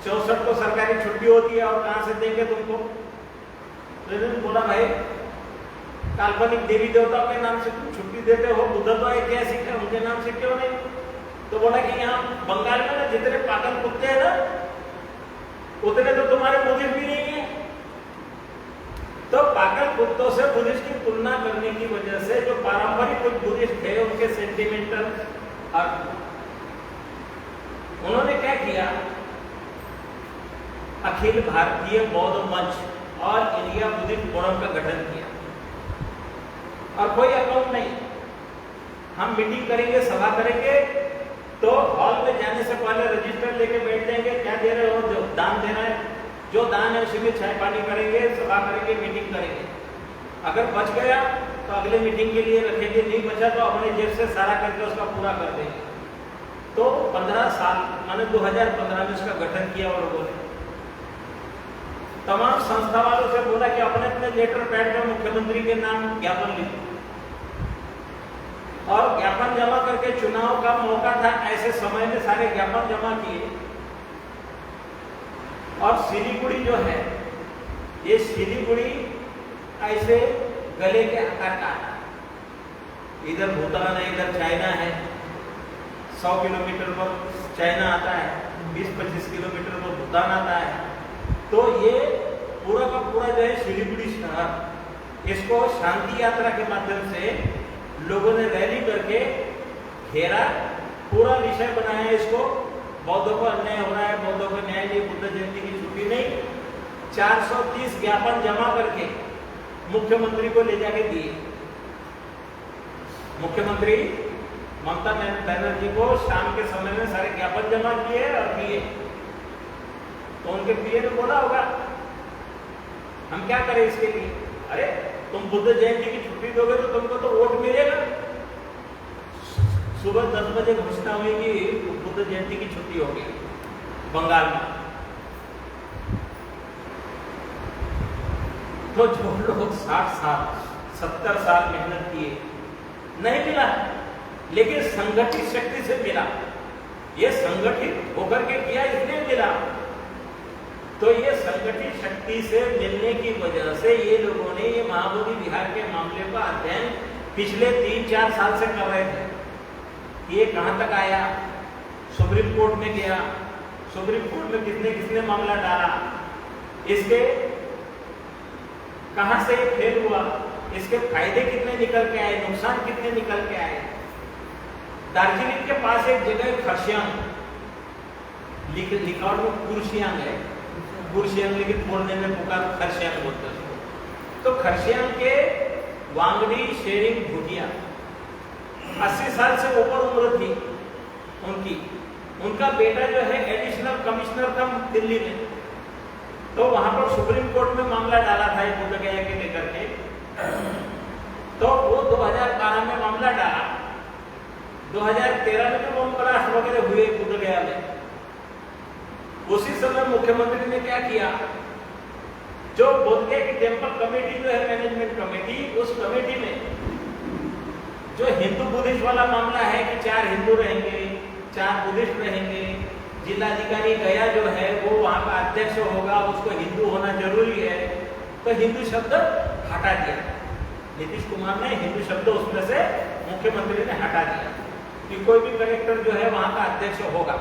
64 को सरकारी छुट्टी होती है और कहां से देंगे तुमको। तो इन्होंने बोला भाई काल्पनिक देवी देवताओं के नाम से तुम छुट्टी देते हो, बुद्ध तो ऐतिहासिक है, उनके नाम से क्यों नहीं। तो बोला कि यहाँ बंगाल में ना जितने पागल कुत्ते हैं ना, उतने तो तुम्हारे बुद्धिस्ट भी नहीं है। तो पागल कुत्तों से बुद्धिस्ट की तुलना करने की वजह से जो पारंपरिक कुछ बुद्धिस्ट थे उनके सेंटिमेंटल अर्थ, उन्होंने क्या किया, अखिल भारतीय बौद्ध मंच और इंडिया बुद्धिस्ट फोरम का गठन किया। और कोई अकाउंट नहीं, हम मीटिंग करेंगे, सभा करेंगे, तो हॉल में जाने से पहले रजिस्टर लेके बैठ जाएंगे, क्या दे रहे हो, जो दान देना है, जो दान है उसी में चाय पानी करेंगे, सभा करेंगे, मीटिंग करेंगे। अगर बच गया तो अगले मीटिंग के लिए रखेंगे, नहीं बचा तो अपने जेब से सारा करके उसका पूरा कर देंगे। तो 15 साल माने 2015 में उसका गठन किया और लोगों ने तमाम संस्था वालों से बोला कि अपने अपने लेटर पैड में मुख्यमंत्री के नाम ज्ञापन लिखो, और ज्ञापन जमा करके चुनाव का मौका था, ऐसे समय में सारे ज्ञापन जमा किए। और सिलीगुड़ी जो है, ये सिलीगुड़ी ऐसे गले के आकार का, इधर भूटान है, इधर चाइना है, 100 किलोमीटर पर चाइना आता है, 20-25 किलोमीटर पर भूटान आता है। तो ये पूरा का पूरा जो है सिलीगुड़ी शहर, इसको शांति यात्रा के माध्यम से लोगों ने रैली करके घेरा, पूरा विषय बनाया इसको बौद्धों को अन्याय हो रहा है, बौद्धों को न्याय लिए बुद्ध जयंती की छुट्टी नहीं, 430 ज्ञापन जमा करके मुख्यमंत्री को ले जाके दिए। मुख्यमंत्री ममता बनर्जी को शाम के समय में सारे ज्ञापन जमा किए और दिए। तो उनके पीए ने बोला होगा हम क्या करें इसके लिए, अरे तुम बुद्ध जयंती की छुट्टी दोगे तो तुमको तो वोट मिलेगा। सुबह 10 बजे घोषणा हुई कि बुद्ध जयंती की छुट्टी होगी बंगाल में। तो जो लोग 60 साल 70 साल मेहनत किए नहीं मिला, लेकिन संगठित शक्ति से मिला। ये संगठित होकर के किया इसलिए मिला। तो ये संगठित शक्ति से मिलने की वजह से ये लोगों ने ये महाबोधि विहार के मामले का अध्ययन पिछले 3-4 साल से कर रहे थे। ये कहां तक आया, सुप्रीम कोर्ट में गया, सुप्रीम कोर्ट में किसने किसने मामला डाला, इसके कहां से ये फेल हुआ, इसके फायदे कितने निकल के आए, नुकसान कितने निकल के आए। दार्जिलिंग के पास एक जगह खरसियांग लिखा और कुर्सियांग है, कुर्सियांग लेकिन बोलने में पुकार खरसियांग बोलते हैं। तो खरसियांग के वांगडी शेरिंग भूटिया 80 साल से ऊपर उम्र थी उनकी। उनका बेटा जो है एडिशनल कमिश्नर था दिल्ली में। तो वहां पर सुप्रीम कोर्ट में मामला डाला था बुद्ध गया के लेकर के। तो वो 2012 में मामला डाला, 2013 में जो बम ब्लास्ट वगैरह हुए बुद्ध गया में, उसी समय मुख्यमंत्री ने क्या किया, जो बोध गया की टेम्पल कमेटी जो है मैनेजमेंट कमेटी, उस कमेटी में जो हिंदू बुद्धिस्ट वाला मामला है कि 4 हिंदू रहेंगे 4 बुद्धिस्ट रहेंगे, जिलाधिकारी गया जो है वो वहां का अध्यक्ष होगा, उसको हिंदू होना जरूरी है, तो हिंदू शब्द हटा दिया। नीतीश कुमार ने हिंदू शब्द उसमें से मुख्यमंत्री ने हटा दिया कि कोई भी कलेक्टर जो है वहां का अध्यक्ष होगा।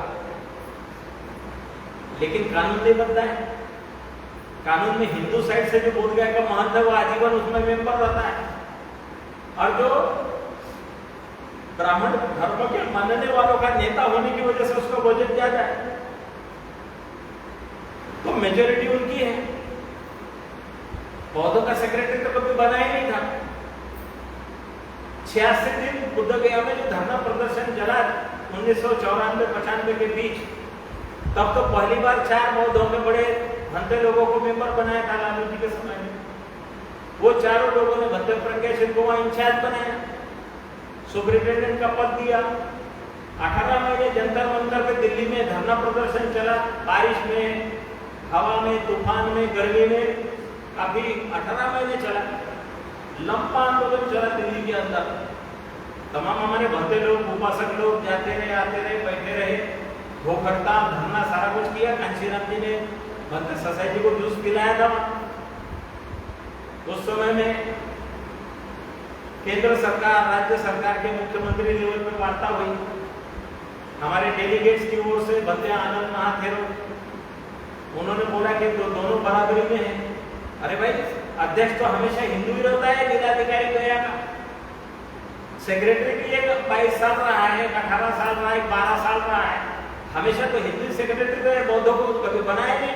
लेकिन कानून नहीं बनता है। कानून में हिंदू साइड से जो बोध गया का महंत है वो आजीवन उसमें मेंबर रहता है, और जो ब्राह्मण धर्म के मानने वालों का नेता होने की वजह से उसका बजट ज्यादा है, तो मेजोरिटी उनकी है। बौद्धों का सेक्रेटरी तो कभी बना ही नहीं था। 86 दिन बुद्ध गया में जो धरना प्रदर्शन चला 1994-95 के बीच, तब तो पहली बार 4 बौद्धों के बड़े भंते लोगों को मेंबर बनाया था लालू जी के समय में। वो चारों लोगों ने भंते प्रज्ञा सिंह को वहां इंचार्ज बनाया, सुपरिटेंडेंट का पद दिया। 18 महीने जंतर मंतर पे दिल्ली में धरना प्रदर्शन चला, बारिश में, हवा में, तूफान में, गर्मी में, काफी 18 महीने चला। लंबा आंदोलन चला दिल्ली के अंदर। तमाम हमारे भंते लोग, उपासक लोग जाते रहे, आते रहे, बैठे रहे, भूख हड़ताल, धरना, सारा कुछ किया। कांशीराम जी ने भंते सोसाइटी को जूस पिलाया था। उस समय में केंद्र सरकार, राज्य सरकार के मुख्यमंत्री लेवल पर वार्ता हुई। हमारे डेलीगेट्स की ओर से भंते आनंद महाथेरो, उन्होंने बोला कि दोनों बराबरी में है। अरे भाई, अध्यक्ष तो हमेशा हिंदू ही रहता है, जिलाधिकारी गया का। सेक्रेटरी भी एक 22 साल रहा है, 18 साल रहा है, 12 साल रहा है, हमेशा तो हिंदू सेक्रेटरी रहे, बौद्धों को कभी बनाया नहीं।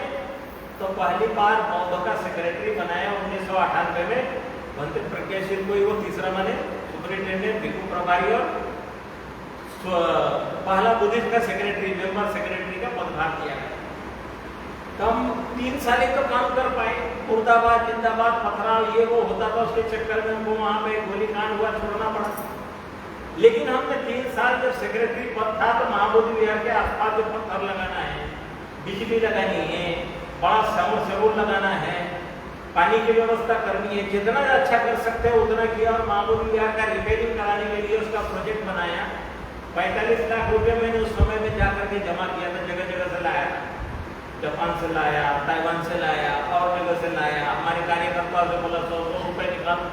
तो पहली बार बौद्धों का सेक्रेटरी बनाया 1998 में भंते प्रज्ञा सिंह को ही, वो तीसरा माने सुपरिटेंडेंट भिक्खु प्रभारी और पहला बुद्धिस्ट का सेक्रेटरी, मेंबर सेक्रेटरी का पदभार दिया गया। हम 3 साल तो काम कर पाए। मुर्दाबाद, जिंदाबाद, पथराव, ये वो होता था, उसके चक्कर में हमको वहां पे गोलीकांड हुआ, छोड़ना पड़ा। लेकिन हमने 3 साल जब सेक्रेटरी पद था तो महाबोधि विहार के आसपास जो पत्थर लगाना है, बिजली लगानी है, बड़ा समरसेबुल लगाना है, पानी की व्यवस्था करनी है, जितना अच्छा कर सकते हैं उतना किया। और महाबोधि विहार का रिपेयरिंग कराने के लिए उसका प्रोजेक्ट बनाया। 45 लाख रुपए मैंने उस समय में जाकर के जमा किया था, जगह जगह से लाया, जापान से लाया, ताइवान से लाया, और जगह से लाया। हमारे कार्यकर्ता से बोला 100 रुपए निकाल,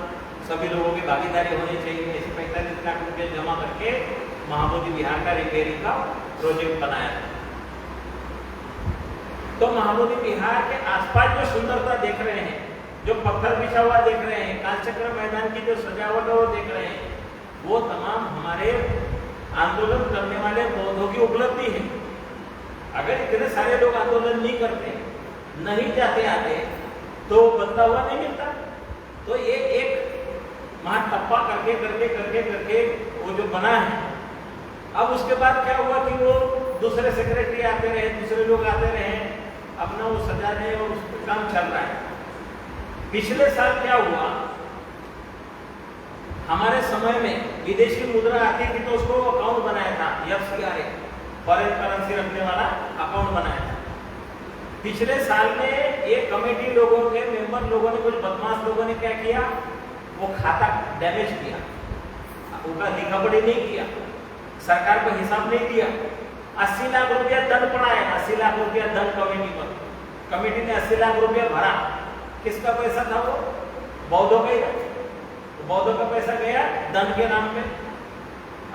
सभी लोगों की भागीदारी होनी चाहिए। ऐसे 45 लाख रुपए जमा करके महाबोधि विहार का रिपेयरिंग का प्रोजेक्ट बनाया। तो महाबोधि विहार के आसपास जो सुंदरता देख रहे हैं, जो पत्थर बिछा हुआ देख रहे हैं, कालचक्र मैदान की जो सजावट है वो देख रहे हैं, वो तमाम हमारे आंदोलन करने वाले बौद्धों की उपलब्धि है। अगर इतने सारे लोग आंदोलन नहीं करते, नहीं जाते आते, तो बदला हुआ नहीं मिलता। तो ये एक महाटप्पा करके करके करके करके वो जो बना है। अब उसके बाद क्या हुआ कि वो दूसरे सेक्रेटरी आते रहे, दूसरे लोग आते रहे, अपना वो सजाने और उस पर काम चल रहा है। पिछले साल क्या हुआ, हमारे समय में विदेशी मुद्रा आती थी तो उसको अकाउंट बनाया था, FCRA, फॉरेन करेंसी रखने वाला अकाउंट बनाया था। पिछले साल में एक कमेटी लोगों के मेंबर लोगों ने, कुछ बदमाश लोगों ने क्या किया, वो खाता डैमेज किया, उनका लिखा पढ़ी नहीं किया, सरकार को हिसाब नहीं दिया। 80 लाख रुपया दंड पड़ा है, 80 लाख रुपया दंड कमेटी पर। कमेटी ने 80 लाख रुपया भरा। किसका पैसा था वो? बौद्धों का ही था। बौद्धों का पैसा गया दंड के नाम पे।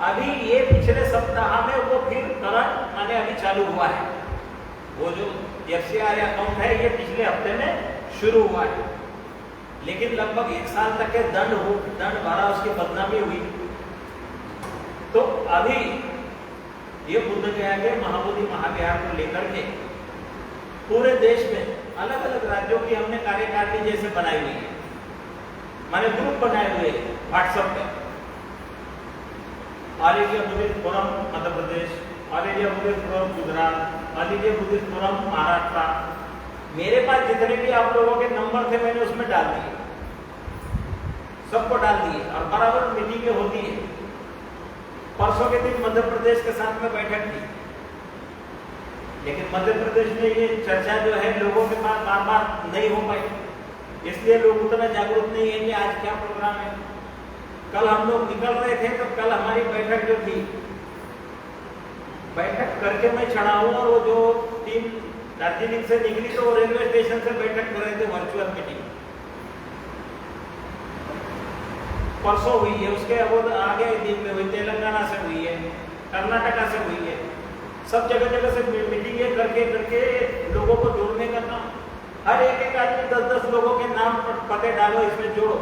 अभी ये पिछले सप्ताह में वो फिर करंट माने अभी चालू हुआ है। वो जो FCRA अकाउंट है ये पिछले हफ्ते में शुरू हुआ है, लेकिन लगभग 1 साल तक के दंड भरा, उसकी बदनामी हुई। तो अभी ये बुद्ध गया के महाबोधि महाविहार को लेकर के पूरे देश में अलग अलग राज्यों की हमने कार्यकारिणी जैसे बनाई हुई है, माने ग्रुप बनाए हुए व्हाट्सएप पे। All India Buddhist forum Madhya Pradesh, all India Buddhist forum Gujarat, all India Buddhist forum Maharashtra. मेरे पास जितने भी आप लोगों के नंबर थे मैंने उसमें डाल दिए, सबको डाल दिए, और बराबर मीटिंगें होती है। परसों के दिन मध्य प्रदेश के साथ में बैठक थी, लेकिन मध्य प्रदेश में ये चर्चा जो है लोगों के पास बार बार नहीं हो पाई, इसलिए लोग उतना जागरूक नहीं है कि आज क्या प्रोग्राम है। कल हम लोग निकल रहे थे तो कल हमारी बैठक जो थी, बैठक करके मैं चढ़ा हूँ, और वो जो टीम दार्जिलिंग से निकली तो वो रेलवे स्टेशन से बैठक कर रहे थे, वर्चुअल मीटिंग परसों हुई है। उसके वो आगे दिन में हुई, तेलंगाना से हुई है, कर्नाटका से हुई है, सब जगह जगह से मीटिंगें करके करके लोगों को जोड़ने का काम। हर एक आदमी 10-10 लोगों के नाम पते डालो, इसमें जोड़ो,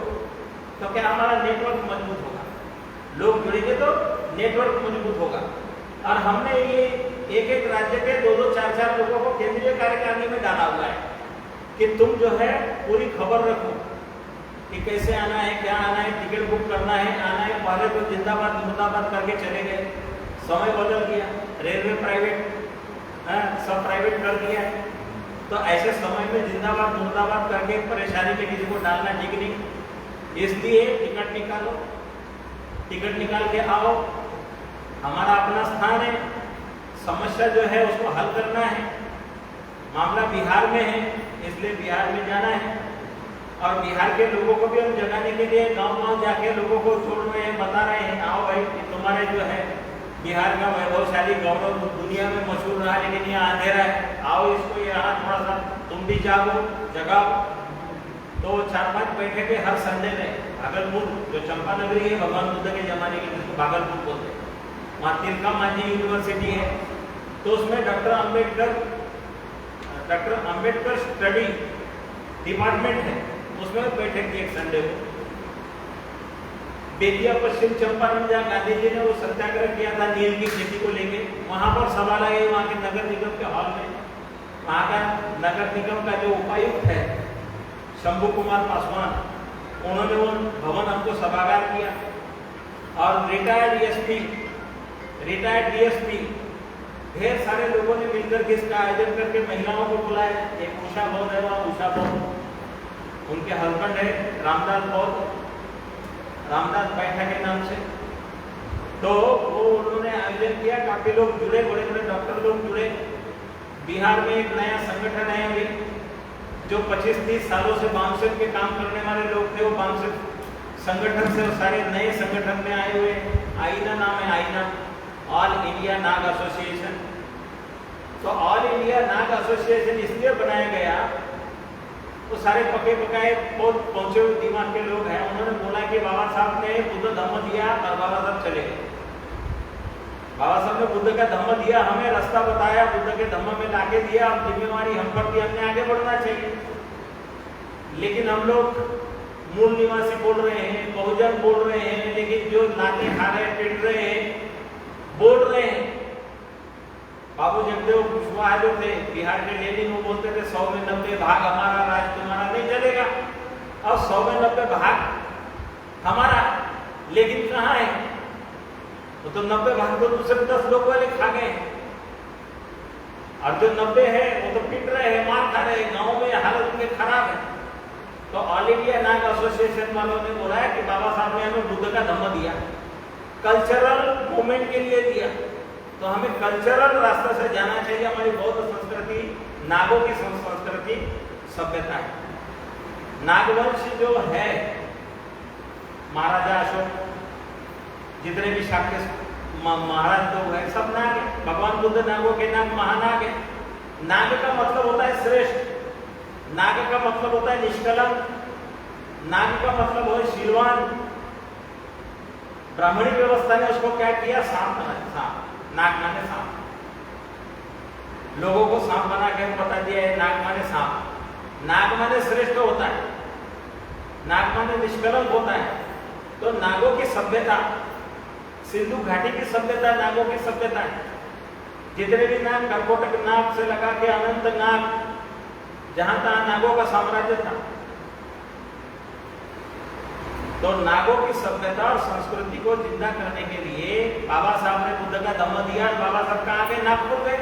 तो क्या हमारा नेटवर्क मजबूत होगा। लोग जुड़ेंगे तो नेटवर्क मजबूत होगा। और हमने ये एक राज्य के 2-2, 4-4 लोगों को केंद्रीय कार्यकारिणी में डाला हुआ है कि तुम जो है पूरी खबर रखो कि कैसे आना है, क्या आना है, टिकट बुक करना है, आना है। पहले तो जिंदाबाद मुर्दाबाद करके चले गए, समय बदल गया, रेलवे प्राइवेट सब प्राइवेट कर दिया है। तो ऐसे समय में जिंदाबाद मुर्दाबाद करके परेशानी में किसी को डालना ठीक नहीं। इसलिए टिकट निकालो, टिकट निकाल के आओ, हमारा अपना स्थान है, समस्या जो है उसको हल करना है। मामला बिहार में है, इसलिए बिहार में जाना है, और बिहार के लोगों को भी हम जगाने के लिए गांव-गांव जाके लोगों को जोड़ रहे हैं, बता रहे हैं, आओ भाई तुम्हारे जो है बिहार का वैभवशाली गौरव दुनिया में मशहूर रहा, लेकिन यहाँ अंधेरा है, आओ इसको यहाँ थोड़ा सा तुम भी जागो, जगाओ। तो 4-5 बैठकें हर संडे में भागलपुर, जो चंपा नगरी है भगवान बुद्ध के जमाने की, जिसको भागलपुर बोलते हैं, वहाँ तिलका मांझी यूनिवर्सिटी है, तो उसमें डॉक्टर अंबेडकर स्टडी डिपार्टमेंट है, उसमें बैठक की एक संडे को। बेतिया पश्चिम चंपारण जहाँ गांधी जी ने वो सत्याग्रह किया था नील की खेती को लेके, वहां पर सभा लगे, वहां के नगर निगम के हॉल में। वहां का नगर निगम का जो उपायुक्त है शंभू कुमार पासवान, उन्होंने वो भवन हमको सभागार किया, और रिटायर्ड डीएसपी ढेर सारे लोगों ने मिलकर के इसका आयोजन करके महिलाओं को बुलाया। एक उषा बौद्ध है, वहाँ उषा बौद्ध, उनके हस्बैंड है रामदास बौद्ध, रामदास बैठा के नाम से। तो वो उन्होंने आयोजन किया, काफी लोग जुड़े, बड़े बड़े डॉक्टर लोग जुड़े। बिहार में एक नया संगठन है अभी, जो 25-30 सालों से बामसेफ के काम करने वाले लोग थे, वो बामसेफ संगठन से सारे नए संगठन में आए हुए। आईना नाम है, आईना, ऑल इंडिया नाग एसोसिएशन। तो ऑल इंडिया नाग एसोसिएशन इसलिए बनाया गया, वो सारे पके पकाए बहुत पहुंचे हुए दिमाग के लोग हैं। उन्होंने बोला कि बाबा साहब ने बुद्ध धम्म दिया और बाबा साहब चले गए। बाबा साहब ने बुद्ध का धम्म दिया, हमें रास्ता बताया, बुद्ध के धम्म में लाके दिया, अब जिम्मेवारी हम पर थी, हमने आगे बढ़ना चाहिए। लेकिन हम लोग मूल निवासी बोल रहे हैं, बहुजन बोल रहे हैं, लेकिन जो लाते खा रहे, पिट रहे हैं, बोल रहे हैं, बाबू जगदेव कुशवाहा जो थे बिहार के लेनिन, वो बोलते थे 100 में 90 भाग हमारा, राज तुम्हारा नहीं चलेगा। और 100 में 90 भाग हमारा, लेकिन कहाँ है वो? तो 90 भाग तो दूसरे 10 लोग वाले खा गए, और जो 90 है वो तो पिट रहे हैं, मार खा रहे हैं, गाँव में हालत उनके खराब है। तो ऑल इंडिया नाग एसोसिएशन वालों ने बोला है कि बाबा साहब ने हमें बुद्ध का धम्म दिया, कल्चरल मूवमेंट के लिए दिया, तो हमें कल्चरल रास्ते से जाना चाहिए। हमारी बौद्ध संस्कृति नागों की संस्कृति सभ्यता है। नागवंश जो है, महाराजा अशोक, जितने भी शाक्य महाराज लोग हैं, सब नाग है। भगवान बुद्ध नागों के नाग महानाग है। नाग का मतलब होता है श्रेष्ठ, नाग का मतलब होता है निष्कलंक, नाग का मतलब हो शीलवान। ब्राह्मणी व्यवस्था ने उसको क्या किया? सांप बनाया, सांप, नाग माने सांप। लोगों को सांप बना के बता दिया है नाग माने सांप। नाग माने श्रेष्ठ होता है, नाग माने निष्कलंक होता है। तो नागों की सभ्यता, सिंधु घाटी की सभ्यता नागों की सभ्यता है। जितने भी नाग, कर्कोटक नाग से लगा के अनंत नाग, जहां तहां नागों का साम्राज्य था। तो नागों की सभ्यता और संस्कृति को जिंदा करने के लिए बाबा साहब ने बुद्ध का धम्म दिया। बाबा साहब कहाँ गए? नागपुर गए।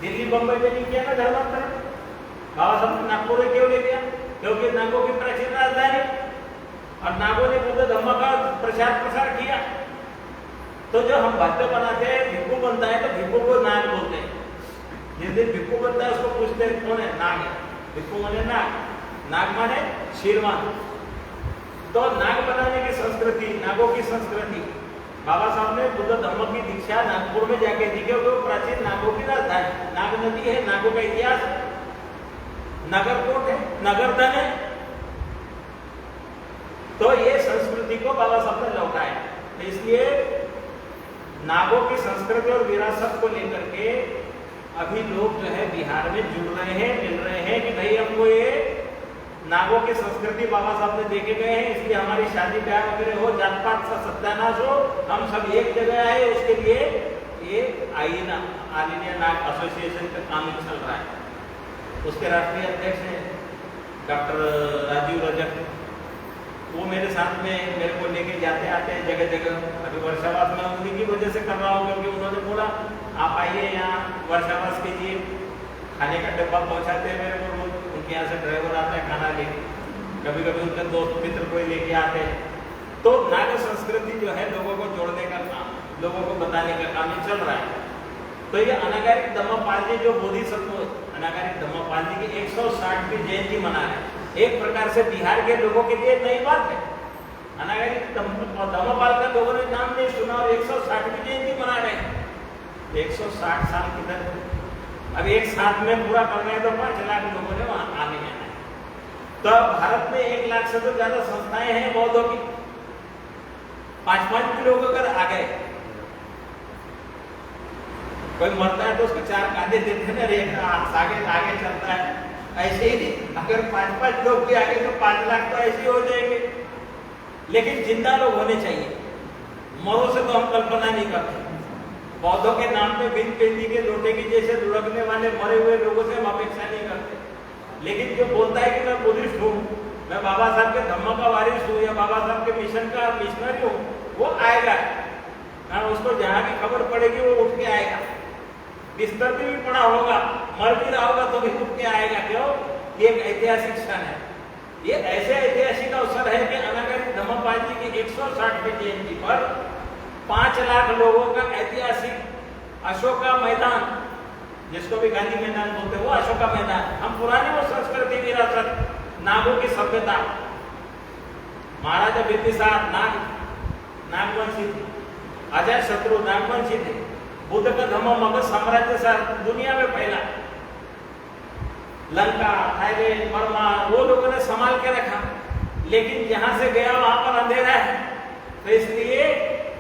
दिल्ली बंबई में नहीं किया ना धर्मांतर। बाबा साहब ने नागपुर में क्यों ले गया? क्योंकि नागों की प्राचीन राजधानी, और नागों ने बुद्ध धम्म का प्रचार प्रसार किया। तो जो हम बातें बनाते हैं, भिक्खु बनता है तो भिक्खु को नाग बोलते हैं। जिस दिन भिक्खु बनता है उसको पूछते हैं कौन है? नाग है। भिक्खु माने नाग, नाग माने शीलवान। तो नाग बनाने की संस्कृति, नागों की संस्कृति, बाबा साहब ने बुद्ध धम्म की दीक्षा नागपुर में जाके दी, क्योंकि वो प्राचीन नागों की राजधानी, नाग नदी है, नागों का इतिहास, नगरकोट है, नगरधन है। तो ये संस्कृति को बाबा साहब ने लौटाया। तो इसलिए नागों की संस्कृति और विरासत को लेकर के अभी लोग जो है बिहार में जुड़ रहे हैं, मिल रहे हैं कि भाई हमको ये नागों की संस्कृति बाबा साहब ने देखे गए हैं, इसलिए हमारी शादी ब्याह वगैरह हो, जात पात का सत्यानाश हो, हम सब एक जगह आए। उसके लिए ये आईना ऑल इंडिया नाग एसोसिएशन का काम चल रहा है। उसके राष्ट्रीय अध्यक्ष हैं डॉक्टर राजीव रजक। वो मेरे साथ में मेरे को लेके जाते आते हैं जगह जगह। अभी वर्षावास में उन्हीं की वजह से कर रहा हूँ, क्योंकि उन्होंने बोला आप आइए यहाँ वर्षावास कीजिए, खाने का डब्बा पहुँचाते हैं मेरे को रोज। उनके यहाँ से ड्राइवर आता है खाना लेके, कभी कभी उनके दोस्त मित्र कोई लेके आते हैं। तो नाग संस्कृति जो है लोगों को जोड़ने का काम, लोगों को बताने का काम ये चल रहा है। तो ये अनागारिक धम्मपाल जी जो बोधिसत्व अनागारिक धम्मपाल जी की 160वीं जयंती मना रहे हैं। एक प्रकार से बिहार के लोगों के लिए नई बात है। अनागारिक धम्मपाल का लोगों ने नाम नहीं सुना और 160वीं जयंती मना रहे हैं। 160 साल किधर? अब एक साथ में पूरा कर रहे हैं तो 5 लाख लोगों ने वहां आने जाना है। तो भारत में 1 लाख से तो ज्यादा संस्थाएं हैं बौद्धों की। 5-5 लोग अगर आ गए, कोई मरता है तो उसको 4 कांधे देते हैं, एक आगे चलता है। ऐसे ही अगर 5-5 लोग भी आगे तो 5 लाख तो ऐसे हो जाएंगे। लेकिन जिंदा लोग होने चाहिए, मरों से तो हम कल्पना नहीं करते। बौद्धों के नाम पे बिन पेंदी के लोटे की जैसे लुढ़कने वाले मरे हुए लोगों से हम अपेक्षा नहीं करते। लेकिन जो बोलता है कि मैं बुद्धिस्ट हूँ, मैं बाबा साहब के धम्म का वारिस हूँ या बाबा साहब के मिशन का मिशनरी हूँ, वो आएगा। कारण उसको जहाँ भी खबर पड़ेगी वो उठ के आएगा। बिस्तर पे भी पड़ा होगा, मर भी रहा होगा तो भी उठ के आएगा। क्यों? ये एक ऐतिहासिक क्षण है। ये ऐसे ऐतिहासिक अवसर है कि अनागारिक धम्मपाल जी की 160वीं जयंती पर 5 लाख लोगों का ऐतिहासिक अशोका मैदान, जिसको भी गांधी मैदान बोलते हैं, वो अशोका मैदान। हम पुरानी वो संस्कृति विरासत, नागों की सभ्यता, महाराजा बिंबिसार नागवंशी थे, अजय शत्रु नागवंशी थे। बुद्ध का धम्म मगध साम्राज्य दुनिया में फैला। लंका, थाईलैंड, बर्मा, वो लोगों ने संभाल के रखा। लेकिन जहां से गया वहां पर अंधेरा है। तो इसलिए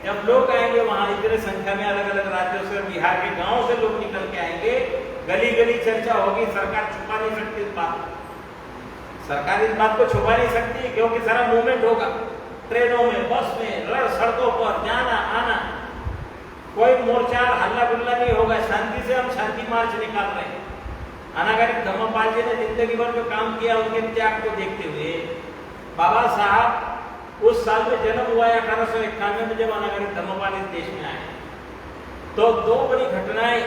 जब लोग आएंगे वहां इतने संख्या में अलग अलग राज्यों से, बिहार के गांव से लोग निकल के आएंगे, गली गली चर्चा होगी। सरकार छुपा नहीं सकती इस बात को, सरकार इस बात को छुपा नहीं सकती, क्योंकि सारा मूवमेंट होगा। ट्रेनों में, बस में, सड़कों पर जाना आना। कोई मोर्चा हल्ला गुल्ला नहीं होगा, शांति से हम शांति मार्च निकाल रहे हैं। अनागरिक धम्मपाल जी ने जिंदगी भर जो काम किया उनके त्याग को देखते हुए बाबा साहब उस साल में जन्म हुआ है 1891 में, जब अनागरिक धम्मपाल इस देश में आए, तो दो बड़ी घटनाएं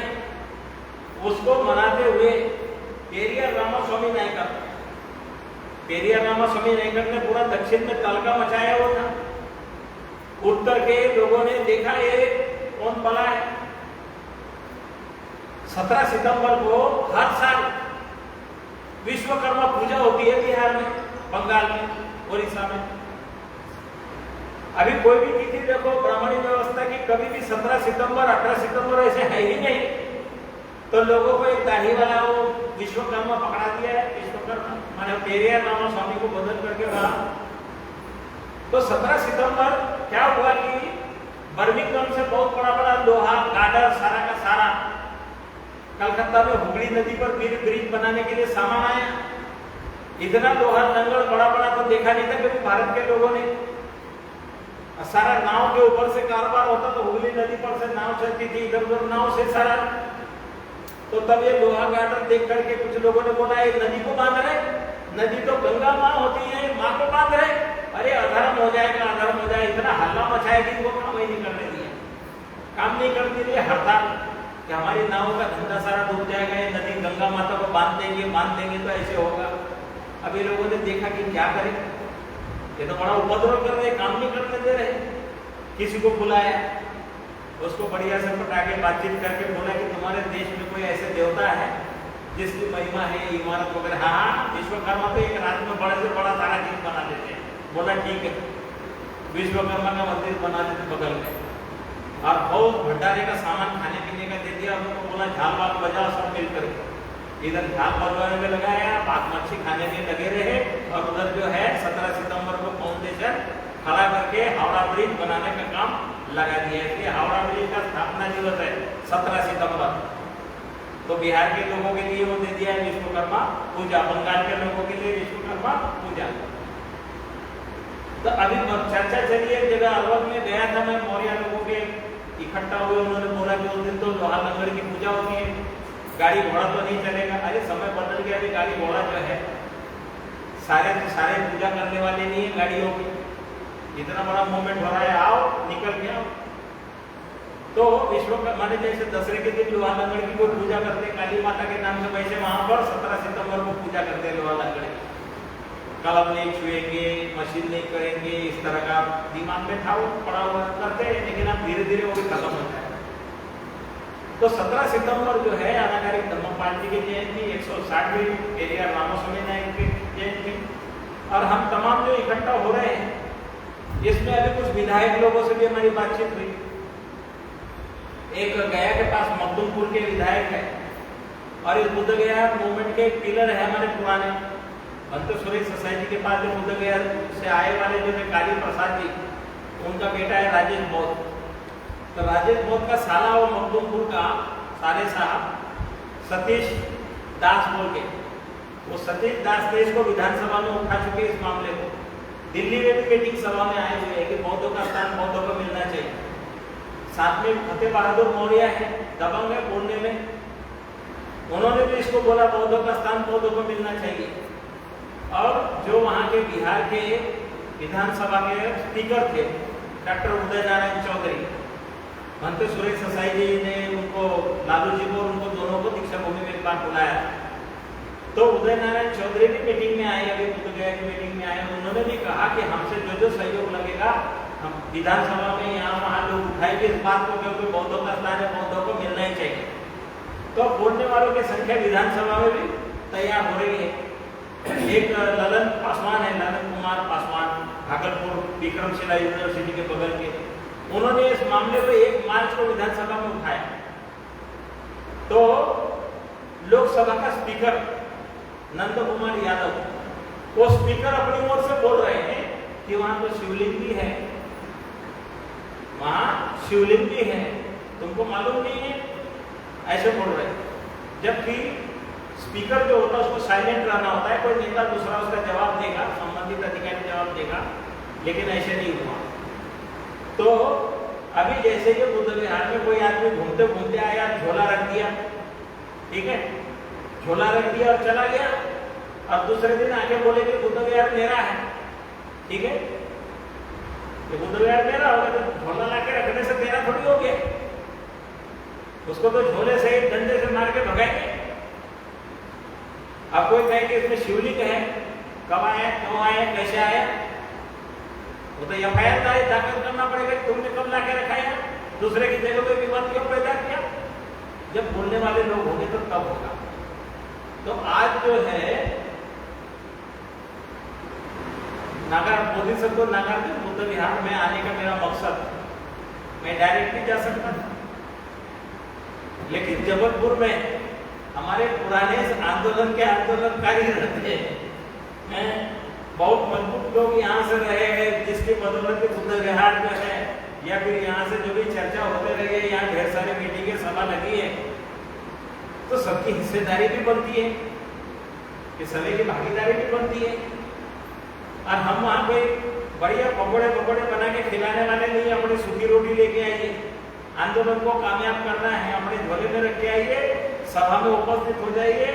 उसको मनाते हुए पेरियार रामास्वामी नायकर, पेरियार रामास्वामी नायकर ने पूरा दक्षिण में तहलका मचाया हुआ था। उत्तर के लोगों ने देखा ये कौन पला है। 17 सितंबर को हर साल विश्वकर्मा पूजा होती है बिहार में, बंगाल में, उड़ीसा में। अभी कोई भी तिथि देखो ब्राह्मणी व्यवस्था की, कभी भी 17 सितंबर 18 सितंबर ऐसे है ही नहीं। तो लोगों को एक दाढ़ी वाला वो विश्वकर्मा पकड़ा दिया है, विश्वकर्मा माने पेरियार रामास्वामी को बदल करके रहा। तो 17 सितंबर क्या हुआ कि बर्मिंघम से बहुत बड़ा बड़ा लोहा गार्डर सारा का सारा कलकत्ता में हुगली नदी पर ब्रिज बनाने के लिए सामान आया। इतना लोहा लंगड़ बड़ा बड़ा तो देखा नहीं था कभी भारत के लोगों ने। सारा नाव के ऊपर से कारोबार होता, तो हुगली नदी पर से नाव चलती थी, इधर उधर नाव से सारा। तो तब ये लोहा गार्डर देख करके कुछ लोगों ने बोला ये नदी को बांध रहे, नदी तो गंगा माँ होती है, माँ को बांध रहे, अरे अधर्म हो जाएगा, अधर्म हो जाएगा। इतना हल्ला मचाएगी वो काम ही नहीं करने दिया, काम नहीं करने दिए। हड़ताल कि हमारी नाव का धंधा सारा डूब जाएगा, ये नदी गंगा माता को बांध देंगे तो ऐसे होगा। अब ये लोगों ने देखा कि क्या करें, ये तो बड़ा उपद्रव कर रहे, काम नहीं करने दे रहे। किसी को बुलाया, उसको बढ़िया से पटा के बातचीत करके बोला कि तुम्हारे देश में कोई ऐसे देवता है जिसकी महिमा है इमारत वगैरह। हाँ, विश्वकर्मा तो एक रात में बड़े से बड़ा सारा चीज बना देते हैं। बोला ठीक है, विश्वकर्मा का मंदिर बना देते बगल में, और बहुत भंडारे का सामान खाने पीने का दे दिया। उनको बोला झाल वाल बजाओ सब मिलकर। इधर झाल बजवाने में लगाया, भात मच्छी खाने में लगे रहे, और उधर जो है 17 सितंबर को फाउंडेशन खड़ा करके हावड़ा ब्रिज बनाने का काम लगा दिया। इसलिए हावड़ा ब्रिज का स्थापना दिवस है 17 सितंबर। तो बिहार के लोगों के लिए वो दे दिया है विश्वकर्मा पूजा, बंगाल के लोगों के लिए विश्वकर्मा पूजा। तो अभी चर्चा चली एक जगह अलवर में गया था मैं, मौर्य लोगों के इकट्ठा हुए, उन्होंने बोला कि उस दिन तो लोहा लंगड़ की पूजा होती है, गाड़ी घोड़ा तो नहीं चलेगा। अरे समय बदल गया, अभी गाड़ी घोड़ा जो है सारे पूजा करने वाले नहीं है गाड़ियों की। इतना बड़ा मूवमेंट हो रहा है, आओ निकल गया। तो विश्वकर्मा ने जैसे दसरे के दिन लोहा लंगड़ की कोई पूजा करते काली माता के नाम से, वैसे वहां पर 17 सितंबर को पूजा करते हैं लोहा लंगड़ की। कलम नहीं छुएंगे, मशीन नहीं करेंगे, इस तरह का दिमाग में था वो पड़ा हुआ करते हैं, लेकिन अब धीरे धीरे वो भी खत्म होता है। तो 17 सितंबर जो है अनागरिक धम्मपाल जी की जयंती, 160वीं पेरियार रामास्वामी नायक की जयंती, और हम तमाम जो इकट्ठा हो रहे हैं इसमें अभी कुछ विधायक लोगों से भी हमारी बातचीत हुई। एक गया के पास मखदूमपुर के विधायक है, और इस बुद्ध गया मूवमेंट के पिलर है हमारे पुराने अंतसुरेश सोसाइटी के पास जो बुद्ध गया से आए वाले जो है काली प्रसाद जी, उनका बेटा है राजेश बौद्ध। तो राजेश बौद्ध का साला वो मखदूमपुर का साले साहब सतीश दास बोल के, वो सतीश दास ने इसको विधानसभा में उठा चुके इस मामले को। दिल्ली में भी मीटिंग सभा में आए हुए हैं कि बौद्धों का स्थान बौद्धों को मिलना चाहिए। साथ में फतेह बहादुर मौर्य है, दबंग है बोलने में, उन्होंने भी इसको बोला बौद्धों का स्थान बौद्धों को मिलना चाहिए। और जो वहाँ के बिहार के विधानसभा के स्पीकर थे डॉक्टर उदय नारायण चौधरी, मंत्री सुरेश सोसाइटी ने उनको, लालू जी को, उनको दोनों को दीक्षा भूमि में एक बार बुलाया। तो उदय नारायण चौधरी भी मीटिंग में आए, अभी बुद्ध गया की मीटिंग में आए। उन्होंने भी कहा कि हमसे जो जो सहयोग लगेगा हम विधानसभा में यहाँ वहाँ लोग उठाएंगे इस बात को, क्योंकि बौद्धों का स्थान है, बौद्धों को मिलना ही चाहिए। तो बोलने वालों की संख्या विधानसभा में भी तैयार हो रही है। एक ललन पासवान है, ललन कुमार पासवान, भागलपुर विक्रमशिला यूनिवर्सिटी के बगल के, उन्होंने इस मामले को 1 मार्च को विधानसभा में उठाया। तो लोकसभा का स्पीकर नंद कुमार यादव, वो स्पीकर अपनी ओर से बोल रहे हैं कि वहां तो शिवलिंग भी है, वहां शिवलिंग भी है, तुमको मालूम नहीं है, ऐसे बोल रहे हैं। जबकि स्पीकर जो होता है उसको साइलेंट रहना होता है, कोई नेता दूसरा उसका जवाब देगा, संबंधित अधिकारी जवाब देगा, लेकिन ऐसे नहीं हुआ। तो अभी जैसे कि बुद्ध विहार में कोई आदमी घूमते घूमते आया, झोला रख दिया, ठीक है, झोला रख दिया और चला गया, अब दूसरे दिन आके बोले कि बुद्ध विहार मेरा है, ठीक है, ये बुद्ध विहार मेरा होगा तो झोला लाके रखने से तेरा थोड़ी हो गया, उसको तो झोले से डंडे से मार के भगाएंगे। अब कोई कहे कि इसमें शिवलिंग है, कब आया, क्यों आया, कैसे आया, वो तो एफआईआर दाखिल करना पड़ेगा, तुमने कब लाके रखा है, दूसरे की जगह पे विवाद क्यों पैदा किया। जब बोलने वाले लोग होंगे तो तब होगा। तो आज जो है बोधिसत्व नागार्जुन बुद्ध विहार में आने का मेरा मकसद, मैं डायरेक्ट नहीं जा सकता, लेकिन जबलपुर में हमारे पुराने आंदोलन के आंदोलनकारी रहते हैं, बहुत मजबूत लोग यहाँ से रहे हैं, जिसकी बदौलत बुद्ध विहार जो है या फिर यहाँ से जो भी चर्चा होते रही है, यहाँ ढेर सारी मीटिंगें सभा लगी है, तो सबकी हिस्सेदारी भी बनती है, कि सभी की भागीदारी भी बनती है। और हम वहाँ पे बढ़िया पकौड़े बना के खिलाने वाले नहीं, अपनी सूखी रोटी लेके आइए, आंदोलन को कामयाब करना है, अपने झोले में रख के आइए, सभा में उपस्थित हो जाइए,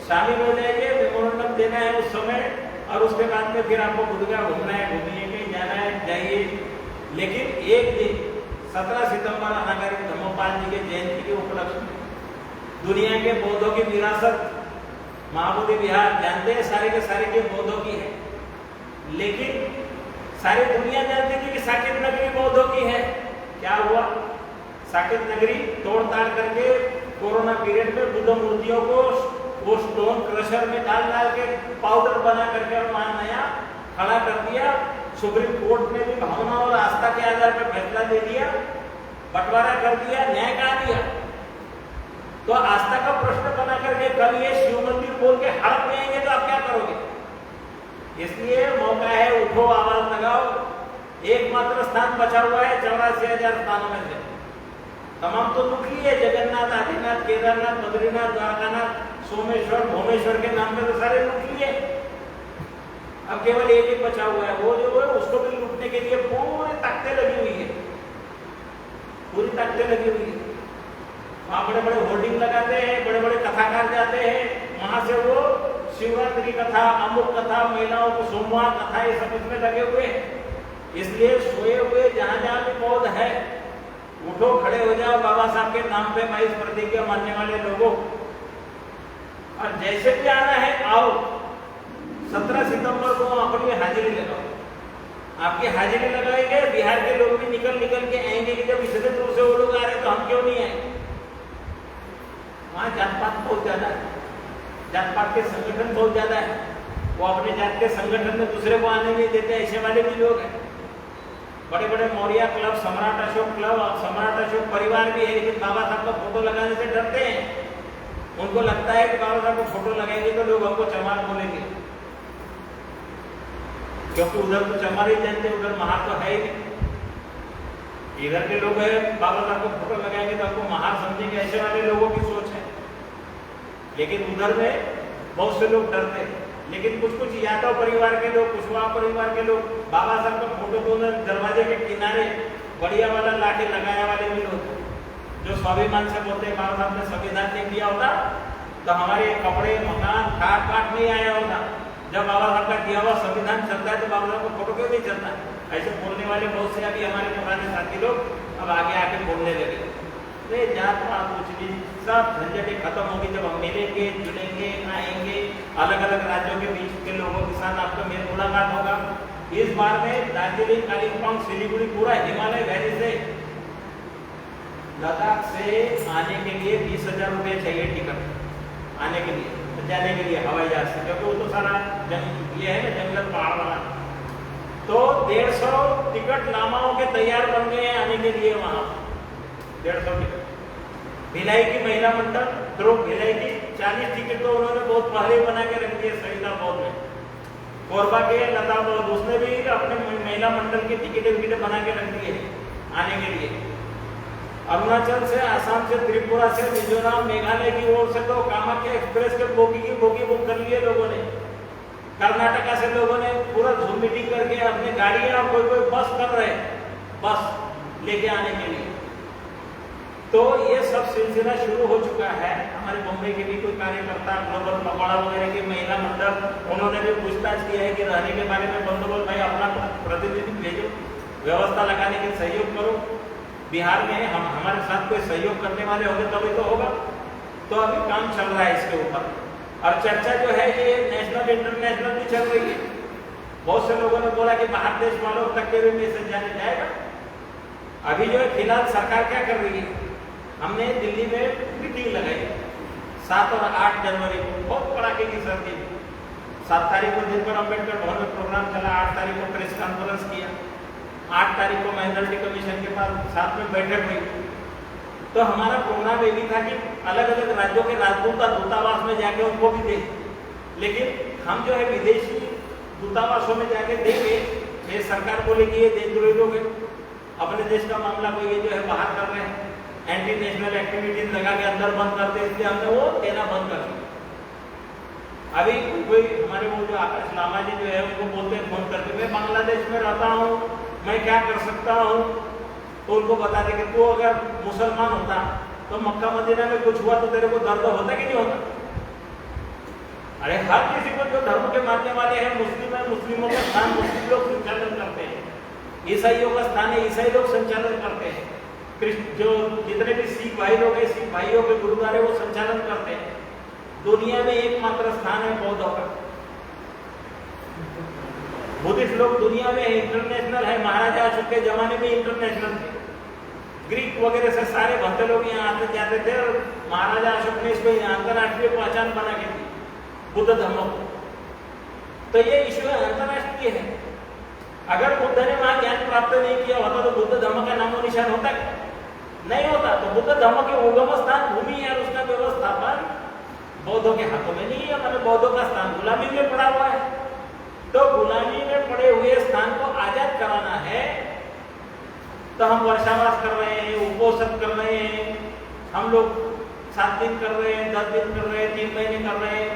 शामिल हो जाइए, मेमोरेंडम देना है उस समय, और उसके बाद में फिर आपको बुद्धगया घूमना है, घूमिए, कहीं जाना है जाइए। लेकिन एक दिन 17 सितंबर अनागारिक धम्मपाल जी के जयंती के उपलक्ष्य में दुनिया के बौद्धों की विरासत महाबोधि विहार जानते हैं, सारे के सारे के बौद्धों की है, लेकिन सारी दुनिया जानती थी कि साकेत नगरी बौद्धों की है। क्या हुआ, साकेत नगरी तोड़ ताड़ करके कोरोना पीरियड में बुद्ध मूर्तियों को वो स्टोन क्रशर में डाल के पाउडर बना करके और वहां नया खड़ा कर दिया। सुप्रीम कोर्ट ने भी भावना और आस्था के आधार पर फैसला दे दिया, बंटवारा कर दिया, न्याय कहा दिया। तो आस्था का प्रश्न बना करके कल ये शिव मंदिर बोल के हड़प में आएंगे तो आप क्या करोगे। इसलिए मौका है, उठो, आवाज लगाओ। एकमात्र स्थान बचा हुआ है 84,000 स्थानों में से, तमाम तो दुखी है, जगन्नाथ, आदिनाथ, केदारनाथ, बद्रीनाथ, द्वारकानाथ, सोमेश्वर, भोमेश्वर के नाम पे तो सारे लूट लिए। अब केवल एक ही बचा हुआ है, वो जो है उसको भी लूटने के लिए पूरी ताकतें लगी हुई है, पूरी ताकतें लगी हुई है। वहां बड़े बड़े होर्डिंग लगाते हैं, बड़े बड़े कथाकार जाते हैं, वहां से वो शिवरात्रि कथा, अमुक कथा, महिलाओं को सोमवार कथा, ये सब इसमें लगे हुए हैं। इसलिए सोए हुए जहां जहां भी बौद्ध है, उठो, खड़े हो जाओ, बाबा साहब के नाम पे 22 प्रतिज्ञा मानने वाले लोगों, और जैसे भी आना है आओ। 17 सितंबर को अपनी हाजिरी लगाओ। आपकी हाजिरी लगाएंगे, बिहार के लोग भी निकल के आएंगे कि जब इतने दूर से वो लोग आ रहे तो हम क्यों नहीं आए। वहां जात पात बहुत ज्यादा है, जात पात के संगठन बहुत ज्यादा है, वो अपने जात के संगठन में दूसरे को आने नहीं देते, ऐसे वाले भी लोग हैं। बड़े बड़े मौर्य क्लब, सम्राट अशोक क्लब, सम्राट अशोक परिवार भी है, लेकिन बाबा साहब का फोटो लगाने से डरते हैं। उनको लगता है कि बाबा साहब को फोटो लगाएंगे तो लोग हमको चमार बोलेंगे, क्योंकि उधर तो चमार ही जानते, उधर महार तो है ही नहीं। इधर के लोग है, बाबा साहब को फोटो लगाएंगे तो हमको महार समझेंगे, ऐसे वाले लोगों की सोच है। लेकिन उधर में बहुत से लोग डरते हैं, लेकिन कुछ कुछ यादव परिवार के लोग, कुशवाहा परिवार के लोग बाबा साहब का फोटो को दरवाजे के किनारे बढ़िया वाला लाके लगाया वाले भी लोग, जो स्वाभिमान से बोलते हैं बाबा साहब ने संविधान नहीं दिया होता तो हमारे कपड़े, मकान, खाट पाट नहीं आया होता। जब बाबा साहब का दिया हुआ संविधान चलता है तो बाबा साहब का फोटो क्यों नहीं चलता। ऐसे बोलने वाले बहुत से अभी हमारे पुराने साथी लोग अब आगे आके बोलने लगे। तो जात पात कुछ भी सब झंझटें खत्म होगी जब हम मिलेंगे, जुड़ेंगे, आएंगे, अलग अलग राज्यों के बीच के लोगों के साथ आपका मेल मुलाकात होगा। इस बार में दार्जिलिंग, कालिम्पोंग, सिलीगुड़ी, पूरा हिमालय वैली से लद्दाख से आने के लिए 20,000 रुपये चाहिए टिकट आने के लिए, जाने के लिए हवाई जहाज से, क्योंकि वो तो सारा ये है ना जंगल पहाड़ वाला। तो 150 टिकट लामाओं के तैयार बन गए हैं आने के लिए वहां। 150 टिकट भिलाई की महिला मंडल ध्रुव भिलाई की 40 टिकट तो उन्होंने बहुत पहले बना के रख दिए सरिता बौद्ध में। कोरबा के लता बौद्ध उसने भी अपने महिला मंडल की टिकटें बना के रख दिए आने के लिए। अरुणाचल से, आसाम से, त्रिपुरा से, मिजोरम, मेघालय की ओर से तो कामाख्या एक्सप्रेस के बोगी की बोगी बुक कर लिए लोगों ने। कर्नाटका से लोगों ने पूरा जूम मीटिंग करके अपनी गाड़ियां, कोई बस कर रहे, बस लेके आने के लिए। तो ये सब सिलसिला शुरू हो चुका है। हमारे मुंबई के भी कोई कार्यकर्ता ग्लोबल पकौड़ा वगैरह की महिला मंडल, उन्होंने भी पूछताछ किया है कि रहने के बारे में बंदोबस्त भाई अपना प्रतिनिधि भेजो, व्यवस्था लगाने के सहयोग करो। बिहार में हम हमारे साथ कोई सहयोग करने वाले होंगे तभी तो होगा। तो अभी काम चल रहा है इसके ऊपर, और चर्चा जो है ये नेशनल इंटरनेशनल भी चल रही है। बहुत से लोगों ने बोला कि बाहर देश वालों तक के भी मैसेज जाने जाएगा। अभी जो है फिलहाल सरकार क्या कर रही है, हमने दिल्ली में मीटिंग लगाई 7 और 8 जनवरी को, बहुत कड़ाके की सर्दी में। 7 तारीख को दिन पर अम्बेडकर भवन में प्रोग्राम चला, 8 तारीख को प्रेस कॉन्फ्रेंस किया, 8 तारीख को माइनॉरिटी कमीशन के पास साथ में बैठक हुई। तो हमारा प्रोग्राम ये भी था कि अलग अलग राज्यों के राजदूत दूतावास में जाके उनको भी दें, लेकिन हम जो है विदेशी दूतावासों में जाके देंगे। ये सरकार बोलेगी ये देशद्रोही लोग हैं, अपने देश का मामला को ये जो है बाहर कर रहे हैं, एंटी नेशनल एक्टिविटीज लगा के अंदर बंद करते, इसलिए हमने वो देना बंद कर दिया। अभी कोई हमारे वो जो आकाश लामा जी जो है उनको बोलते हैं फोन करके, मैं बांग्लादेश में रहता हूँ, मैं क्या कर सकता हूँ। तो उनको बता दें कि तू अगर मुसलमान होता तो मक्का मदीना में कुछ हुआ तो तेरे को दर्द होता कि नहीं होता। अरे हर किसी को जो धर्म के मानने वाले हैं, मुस्लिम है, मुस्लिमों का स्थान मुस्लिम लोग संचालन करते हैं, ईसाइयों का स्थान है ईसाई लोग संचालन करते हैं, जो जितने भी सिख भाई लोग हैं सिख भाइयों के गुरुद्वारे वो संचालन करते हैं। दुनिया में एकमात्र स्थान है बौद्धों का। बुद्धिस्ट लोग दुनिया में इंटरनेशनल है, महाराजा अशोक के जमाने में इंटरनेशनल थे, ग्रीक वगैरह से सारे भक्त लोग यहाँ आते जाते थे, और महाराजा अशोक ने इसको अंतरराष्ट्रीय पहचान बना के दी बुद्ध धर्म को। तो ये इश्यू अंतरराष्ट्रीय है। अगर बुद्ध ने वहां ज्ञान प्राप्त नहीं किया होता तो बुद्ध धर्म का नामो निशान होता नहीं होता। तो बुद्ध धर्म के उगम स्थान भूमि और उसका व्यवस्थापन बौद्धों के हाथों में नहीं है। मतलब बौद्धों का स्थान गुलामी में पड़ा हुआ है। तो गुलामी में पड़े हुए स्थान को आजाद कराना है। तो हम वर्षावास कर रहे हैं, उपोषण कर रहे हैं, हम लोग 7 दिन कर रहे हैं, 10 दिन कर रहे हैं, 3 महीने कर रहे हैं,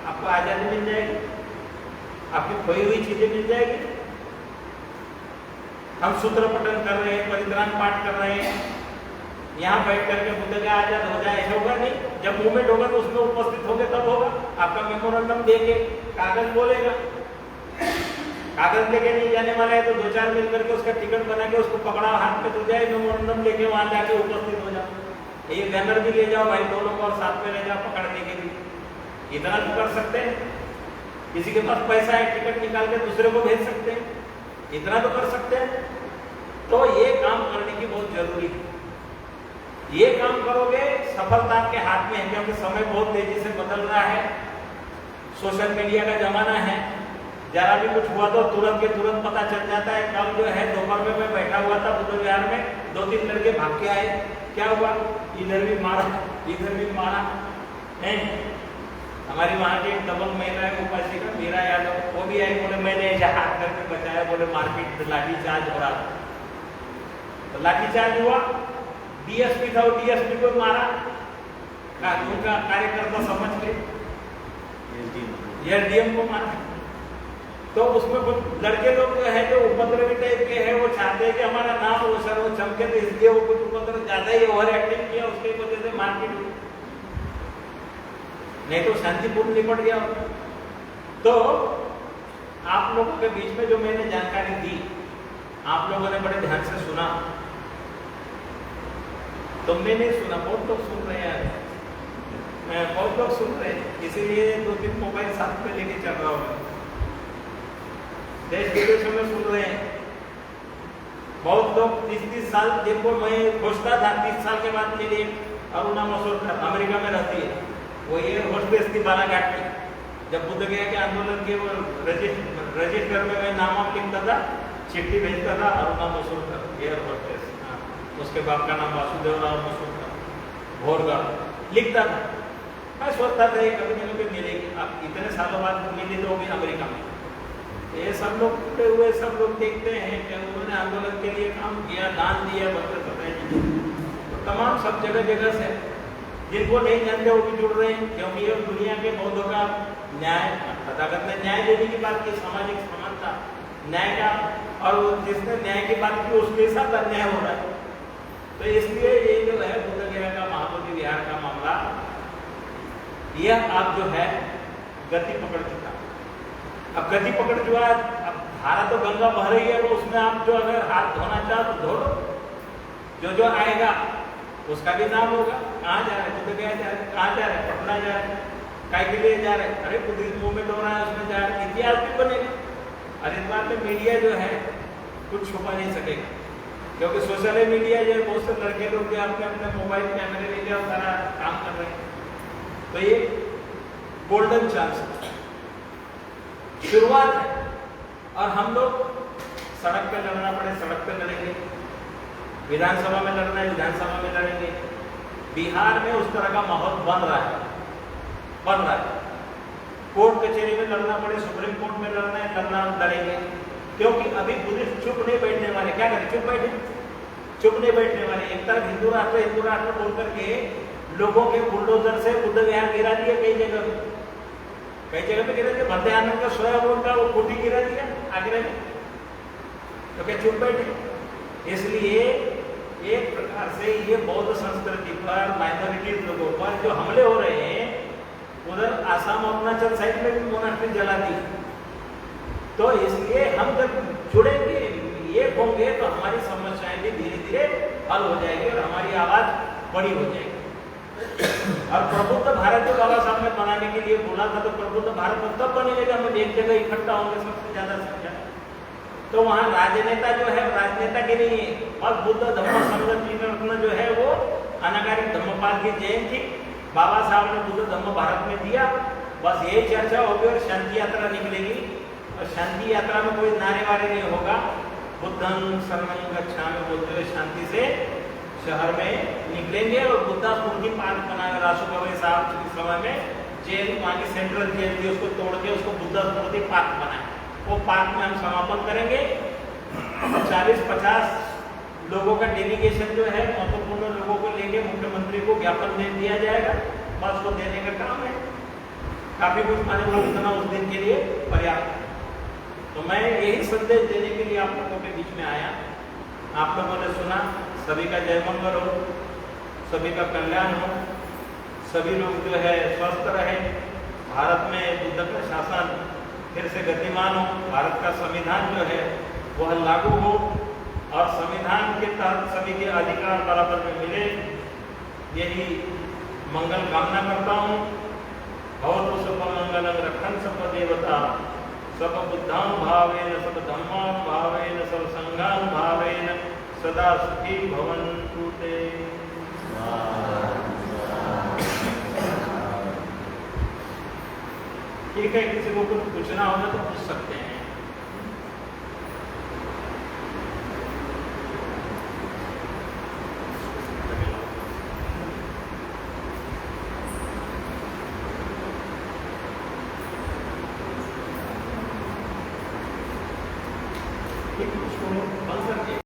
आपको आजादी मिल जाएगी, आपकी खोई हुई चीजें मिल जाएगी। हम सूत्र पठन कर रहे हैं, परित्राण पाठ कर रहे हैं, यहाँ बैठ करके बुद्ध का आजाद हो जाए ऐसा होगा नहीं। जब मूवमेंट होगा तो उसमें उपस्थित होगे तब होगा। आपका मेमोरेंडम देके कागज बोलेगा, कागज लेके नहीं जाने वाला है तो 2-4 मिल करके उसका टिकट बना के उसको पकड़ा हाथ में तो जाए, मेमोरेंडम लेके वहां जाके उपस्थित हो जाओ। ये बैनर भी ले जाओ भाई, 2 लोग और साथ में ले जाओ पकड़ने के लिए। इतना तो कर सकते हैं, किसी के पास पैसा है टिकट निकाल के दूसरे को भेज सकते हैं, इतना तो कर सकते हैं। तो ये काम करने की बहुत जरूरी है। ये काम करोगे सफलता के हाथ में है, क्योंकि समय बहुत तेजी से बदल रहा है, सोशल मीडिया का जमाना है। जरा भी कुछ हुआ तो तुरंत के तुरंत पता चल जाता है। कल जो है दोपहर में मैं बैठा हुआ था बुद्ध विहार में, 2-3 लड़के भाग के आए, क्या हुआ, इधर भी मारा इधर भी मारा है। हमारी वहाँ की एक दबंग महिला है उपासिका मीरा यादव, वो भी आई, बोले मैंने ऐसा हाथ करके बचाया, बोले मारपीट लाठीचार्ज हो रहा था। तो लाठीचार्ज हुआ, डीएसपी था, वो डीएसपी को मारा, उनका कार्यकर्ता समझ के एसडीएम को मारा। तो उसमें कुछ लड़के लोग जो है जो उपद्रवी टाइप के हैं, वो चाहते हैं कि हमारा नाम वो सर वो चमके, तो इसलिए वो कुछ उपद्रव ज्यादा ही ओवर एक्टिंग किया, उसके वजह से मारपीट हुई, नहीं तो शांतिपूर्ण निपट गया। तो आप लोगों के बीच में जो मैंने जानकारी दी, आप लोगों ने बड़े ध्यान से सुना। तुमने नहीं सुना, बहुत लोग सुन रहे हैं, बहुत लोग सुन रहे हैं, इसीलिए 2-3 मोबाइल साथ में लेके चल रहा हूँ। देश विदेशों में सुन रहे हैं बहुत लोग। 30-30 साल, जिनको मैं खोजता था 30 साल के बाद मेरी अरुणा मसूरकर अमेरिका में रहती है, वो ये होस्टेस थी बालाघाट की। जब बुद्ध गया के आंदोलन के वो रजिस्टर में मैं नाम लिखता था, चिट्ठी भेजता था, अरुणा मसूरकर एयर होस्टेस, उसके बाप का नाम वासुदेव राव मसूरकर भोरगा लिखता था। मैं सोचता था कभी न कभी मिलेगी, अब इतने सालों बाद मिली तो भी अमेरिका में। ये सब लोग टूटे हुए सब लोग देखते हैं कि उन्होंने आंदोलन के लिए काम किया, दान दिया, तो तमाम सब जगह जगह से जिनको नहीं जानते वो भी जुड़ रहे हैं, क्योंकि ये दुनिया के बौद्धों का न्याय, तथागत ने न्याय देने की बात की, सामाजिक समानता, न्याय का, और जिसने न्याय की बात की उसके साथ अन्याय हो रहा है। तो इसलिए ये जो है बुद्ध गया का महाबोधि विहार का मामला, यह आप जो है गति पकड़ चुका। अब गति पकड़ चुका है, अब धारा तो गंगा बह रही है, तो उसमें आप जो अगर हाथ धोना चाहो तो धो लो, जो जो आएगा उसका भी नाम होगा। कहाँ जा रहे, बुद्ध गया जा रहे, कहाँ जा रहे, पटना जा रहे, काय के लिए जा रहे, अरे बुद्ध मुंह में डोरा है उसमें जा रहे, इतिहास भी बनेगा। और इस बात में मीडिया जो है कुछ छुपा नहीं सकेगा, क्योंकि सोशल मीडिया जो है बहुत से लड़के लोग जो अपने अपने मोबाइल कैमरे लेके और सारा काम कर रहे हैं। तो ये गोल्डन चांस शुरुआत है, और हम लोग सड़क पे लड़ना पड़े सड़क पे लड़ेंगे, विधानसभा में लड़ना है विधानसभा में लड़ेंगे। बिहार में उस तरह का माहौल बन रहा है। कोर्ट कचहरी में लड़ना पड़े, सुप्रीम कोर्ट में लड़ना है, लड़ेंगे, क्योंकि अभी बुद्धिस्ट चुप नहीं बैठने वाले। क्या करें, चुप नहीं बैठने वाले। एक तरफ हिंदू राष्ट्र बोल करके लोगों के बुलडोजर से बुद्ध विहार गिरा दिए, कई जगह पे गिरा दिया। मध्यान्ह का स्वयं का वो कोठी गिरा दिया आगरा में, तो क्या चुप बैठे। इसलिए एक प्रकार से ये बौद्ध संस्कृति पर, माइनॉरिटीज लोगों पर जो हमले हो रहे हैं, उधर आसाम और अरुणाचल साइड में भी मोनास्ट्री जला दी। तो इसलिए हम जब जुड़ेंगे, एक होंगे, तो हमारी समस्याएं भी धीरे धीरे हल हो जाएगी और हमारी आवाज बड़ी हो जाएगी। और प्रबुद्ध भारत जो बाबा साहब ने बनाने के लिए बोला था, तो प्रबुद्ध भारत तब बनेगा जब हम एक जगह इकट्ठा होंगे, सबसे ज्यादा संख्या। तो वहाँ राजनेता जो है राजनेता के नहीं है, और बुद्ध धम्म संघ जो है वो अनागारिक धम्मपाल की जयंती बाबा साहब ने बुद्ध धम्म भारत में दिया। बस यही चर्चा होगी और शांति यात्रा निकलेगी, और शांति यात्रा में कोई नारे वारे नहीं होगा। बुद्धं शरणं गच्छामि बोलते हुए शांति से शहर में निकलेंगे, और बुद्धा स्मृति पार्क बनाएंगे। रासू गवई साहब के समय में जेल, वहाँ की सेंट्रल जेल थी, उसको तोड़ के उसको बुद्धा स्मृति पार्क बनाए। वो पार्क में हम समापन करेंगे। 40-50 लोगों का डेलीगेशन जो है, महत्वपूर्ण लोगों को लेके मुख्यमंत्री को ज्ञापन दे दिया जाएगा। बस वो देने का काम है। काफी कुछ माने लोग इतना उस दिन के लिए पर्याप्त है। तो मैं यही संदेश देने के लिए आप लोगों के बीच में आया। आप लोगों ने सुना, सभी का जय मंगल हो, सभी का कल्याण हो, सभी लोग जो है स्वस्थ रहे, भारत में बुद्ध का शासन फिर से गतिमान हो, भारत का संविधान जो है वह लागू हो, और संविधान के तहत सभी के अधिकार बराबर में मिले, यही मंगल कामना करता हूँ। भवतु सब मंगलम रक्षन् सब देवता, सब बुद्धां भावेन, सब धम्मां भावेन, सब संघां भावेन, सदा सुखी भवन्तु ते। ठीक है, किसी को कुछ पूछना होगा तो पूछ सकते हैं।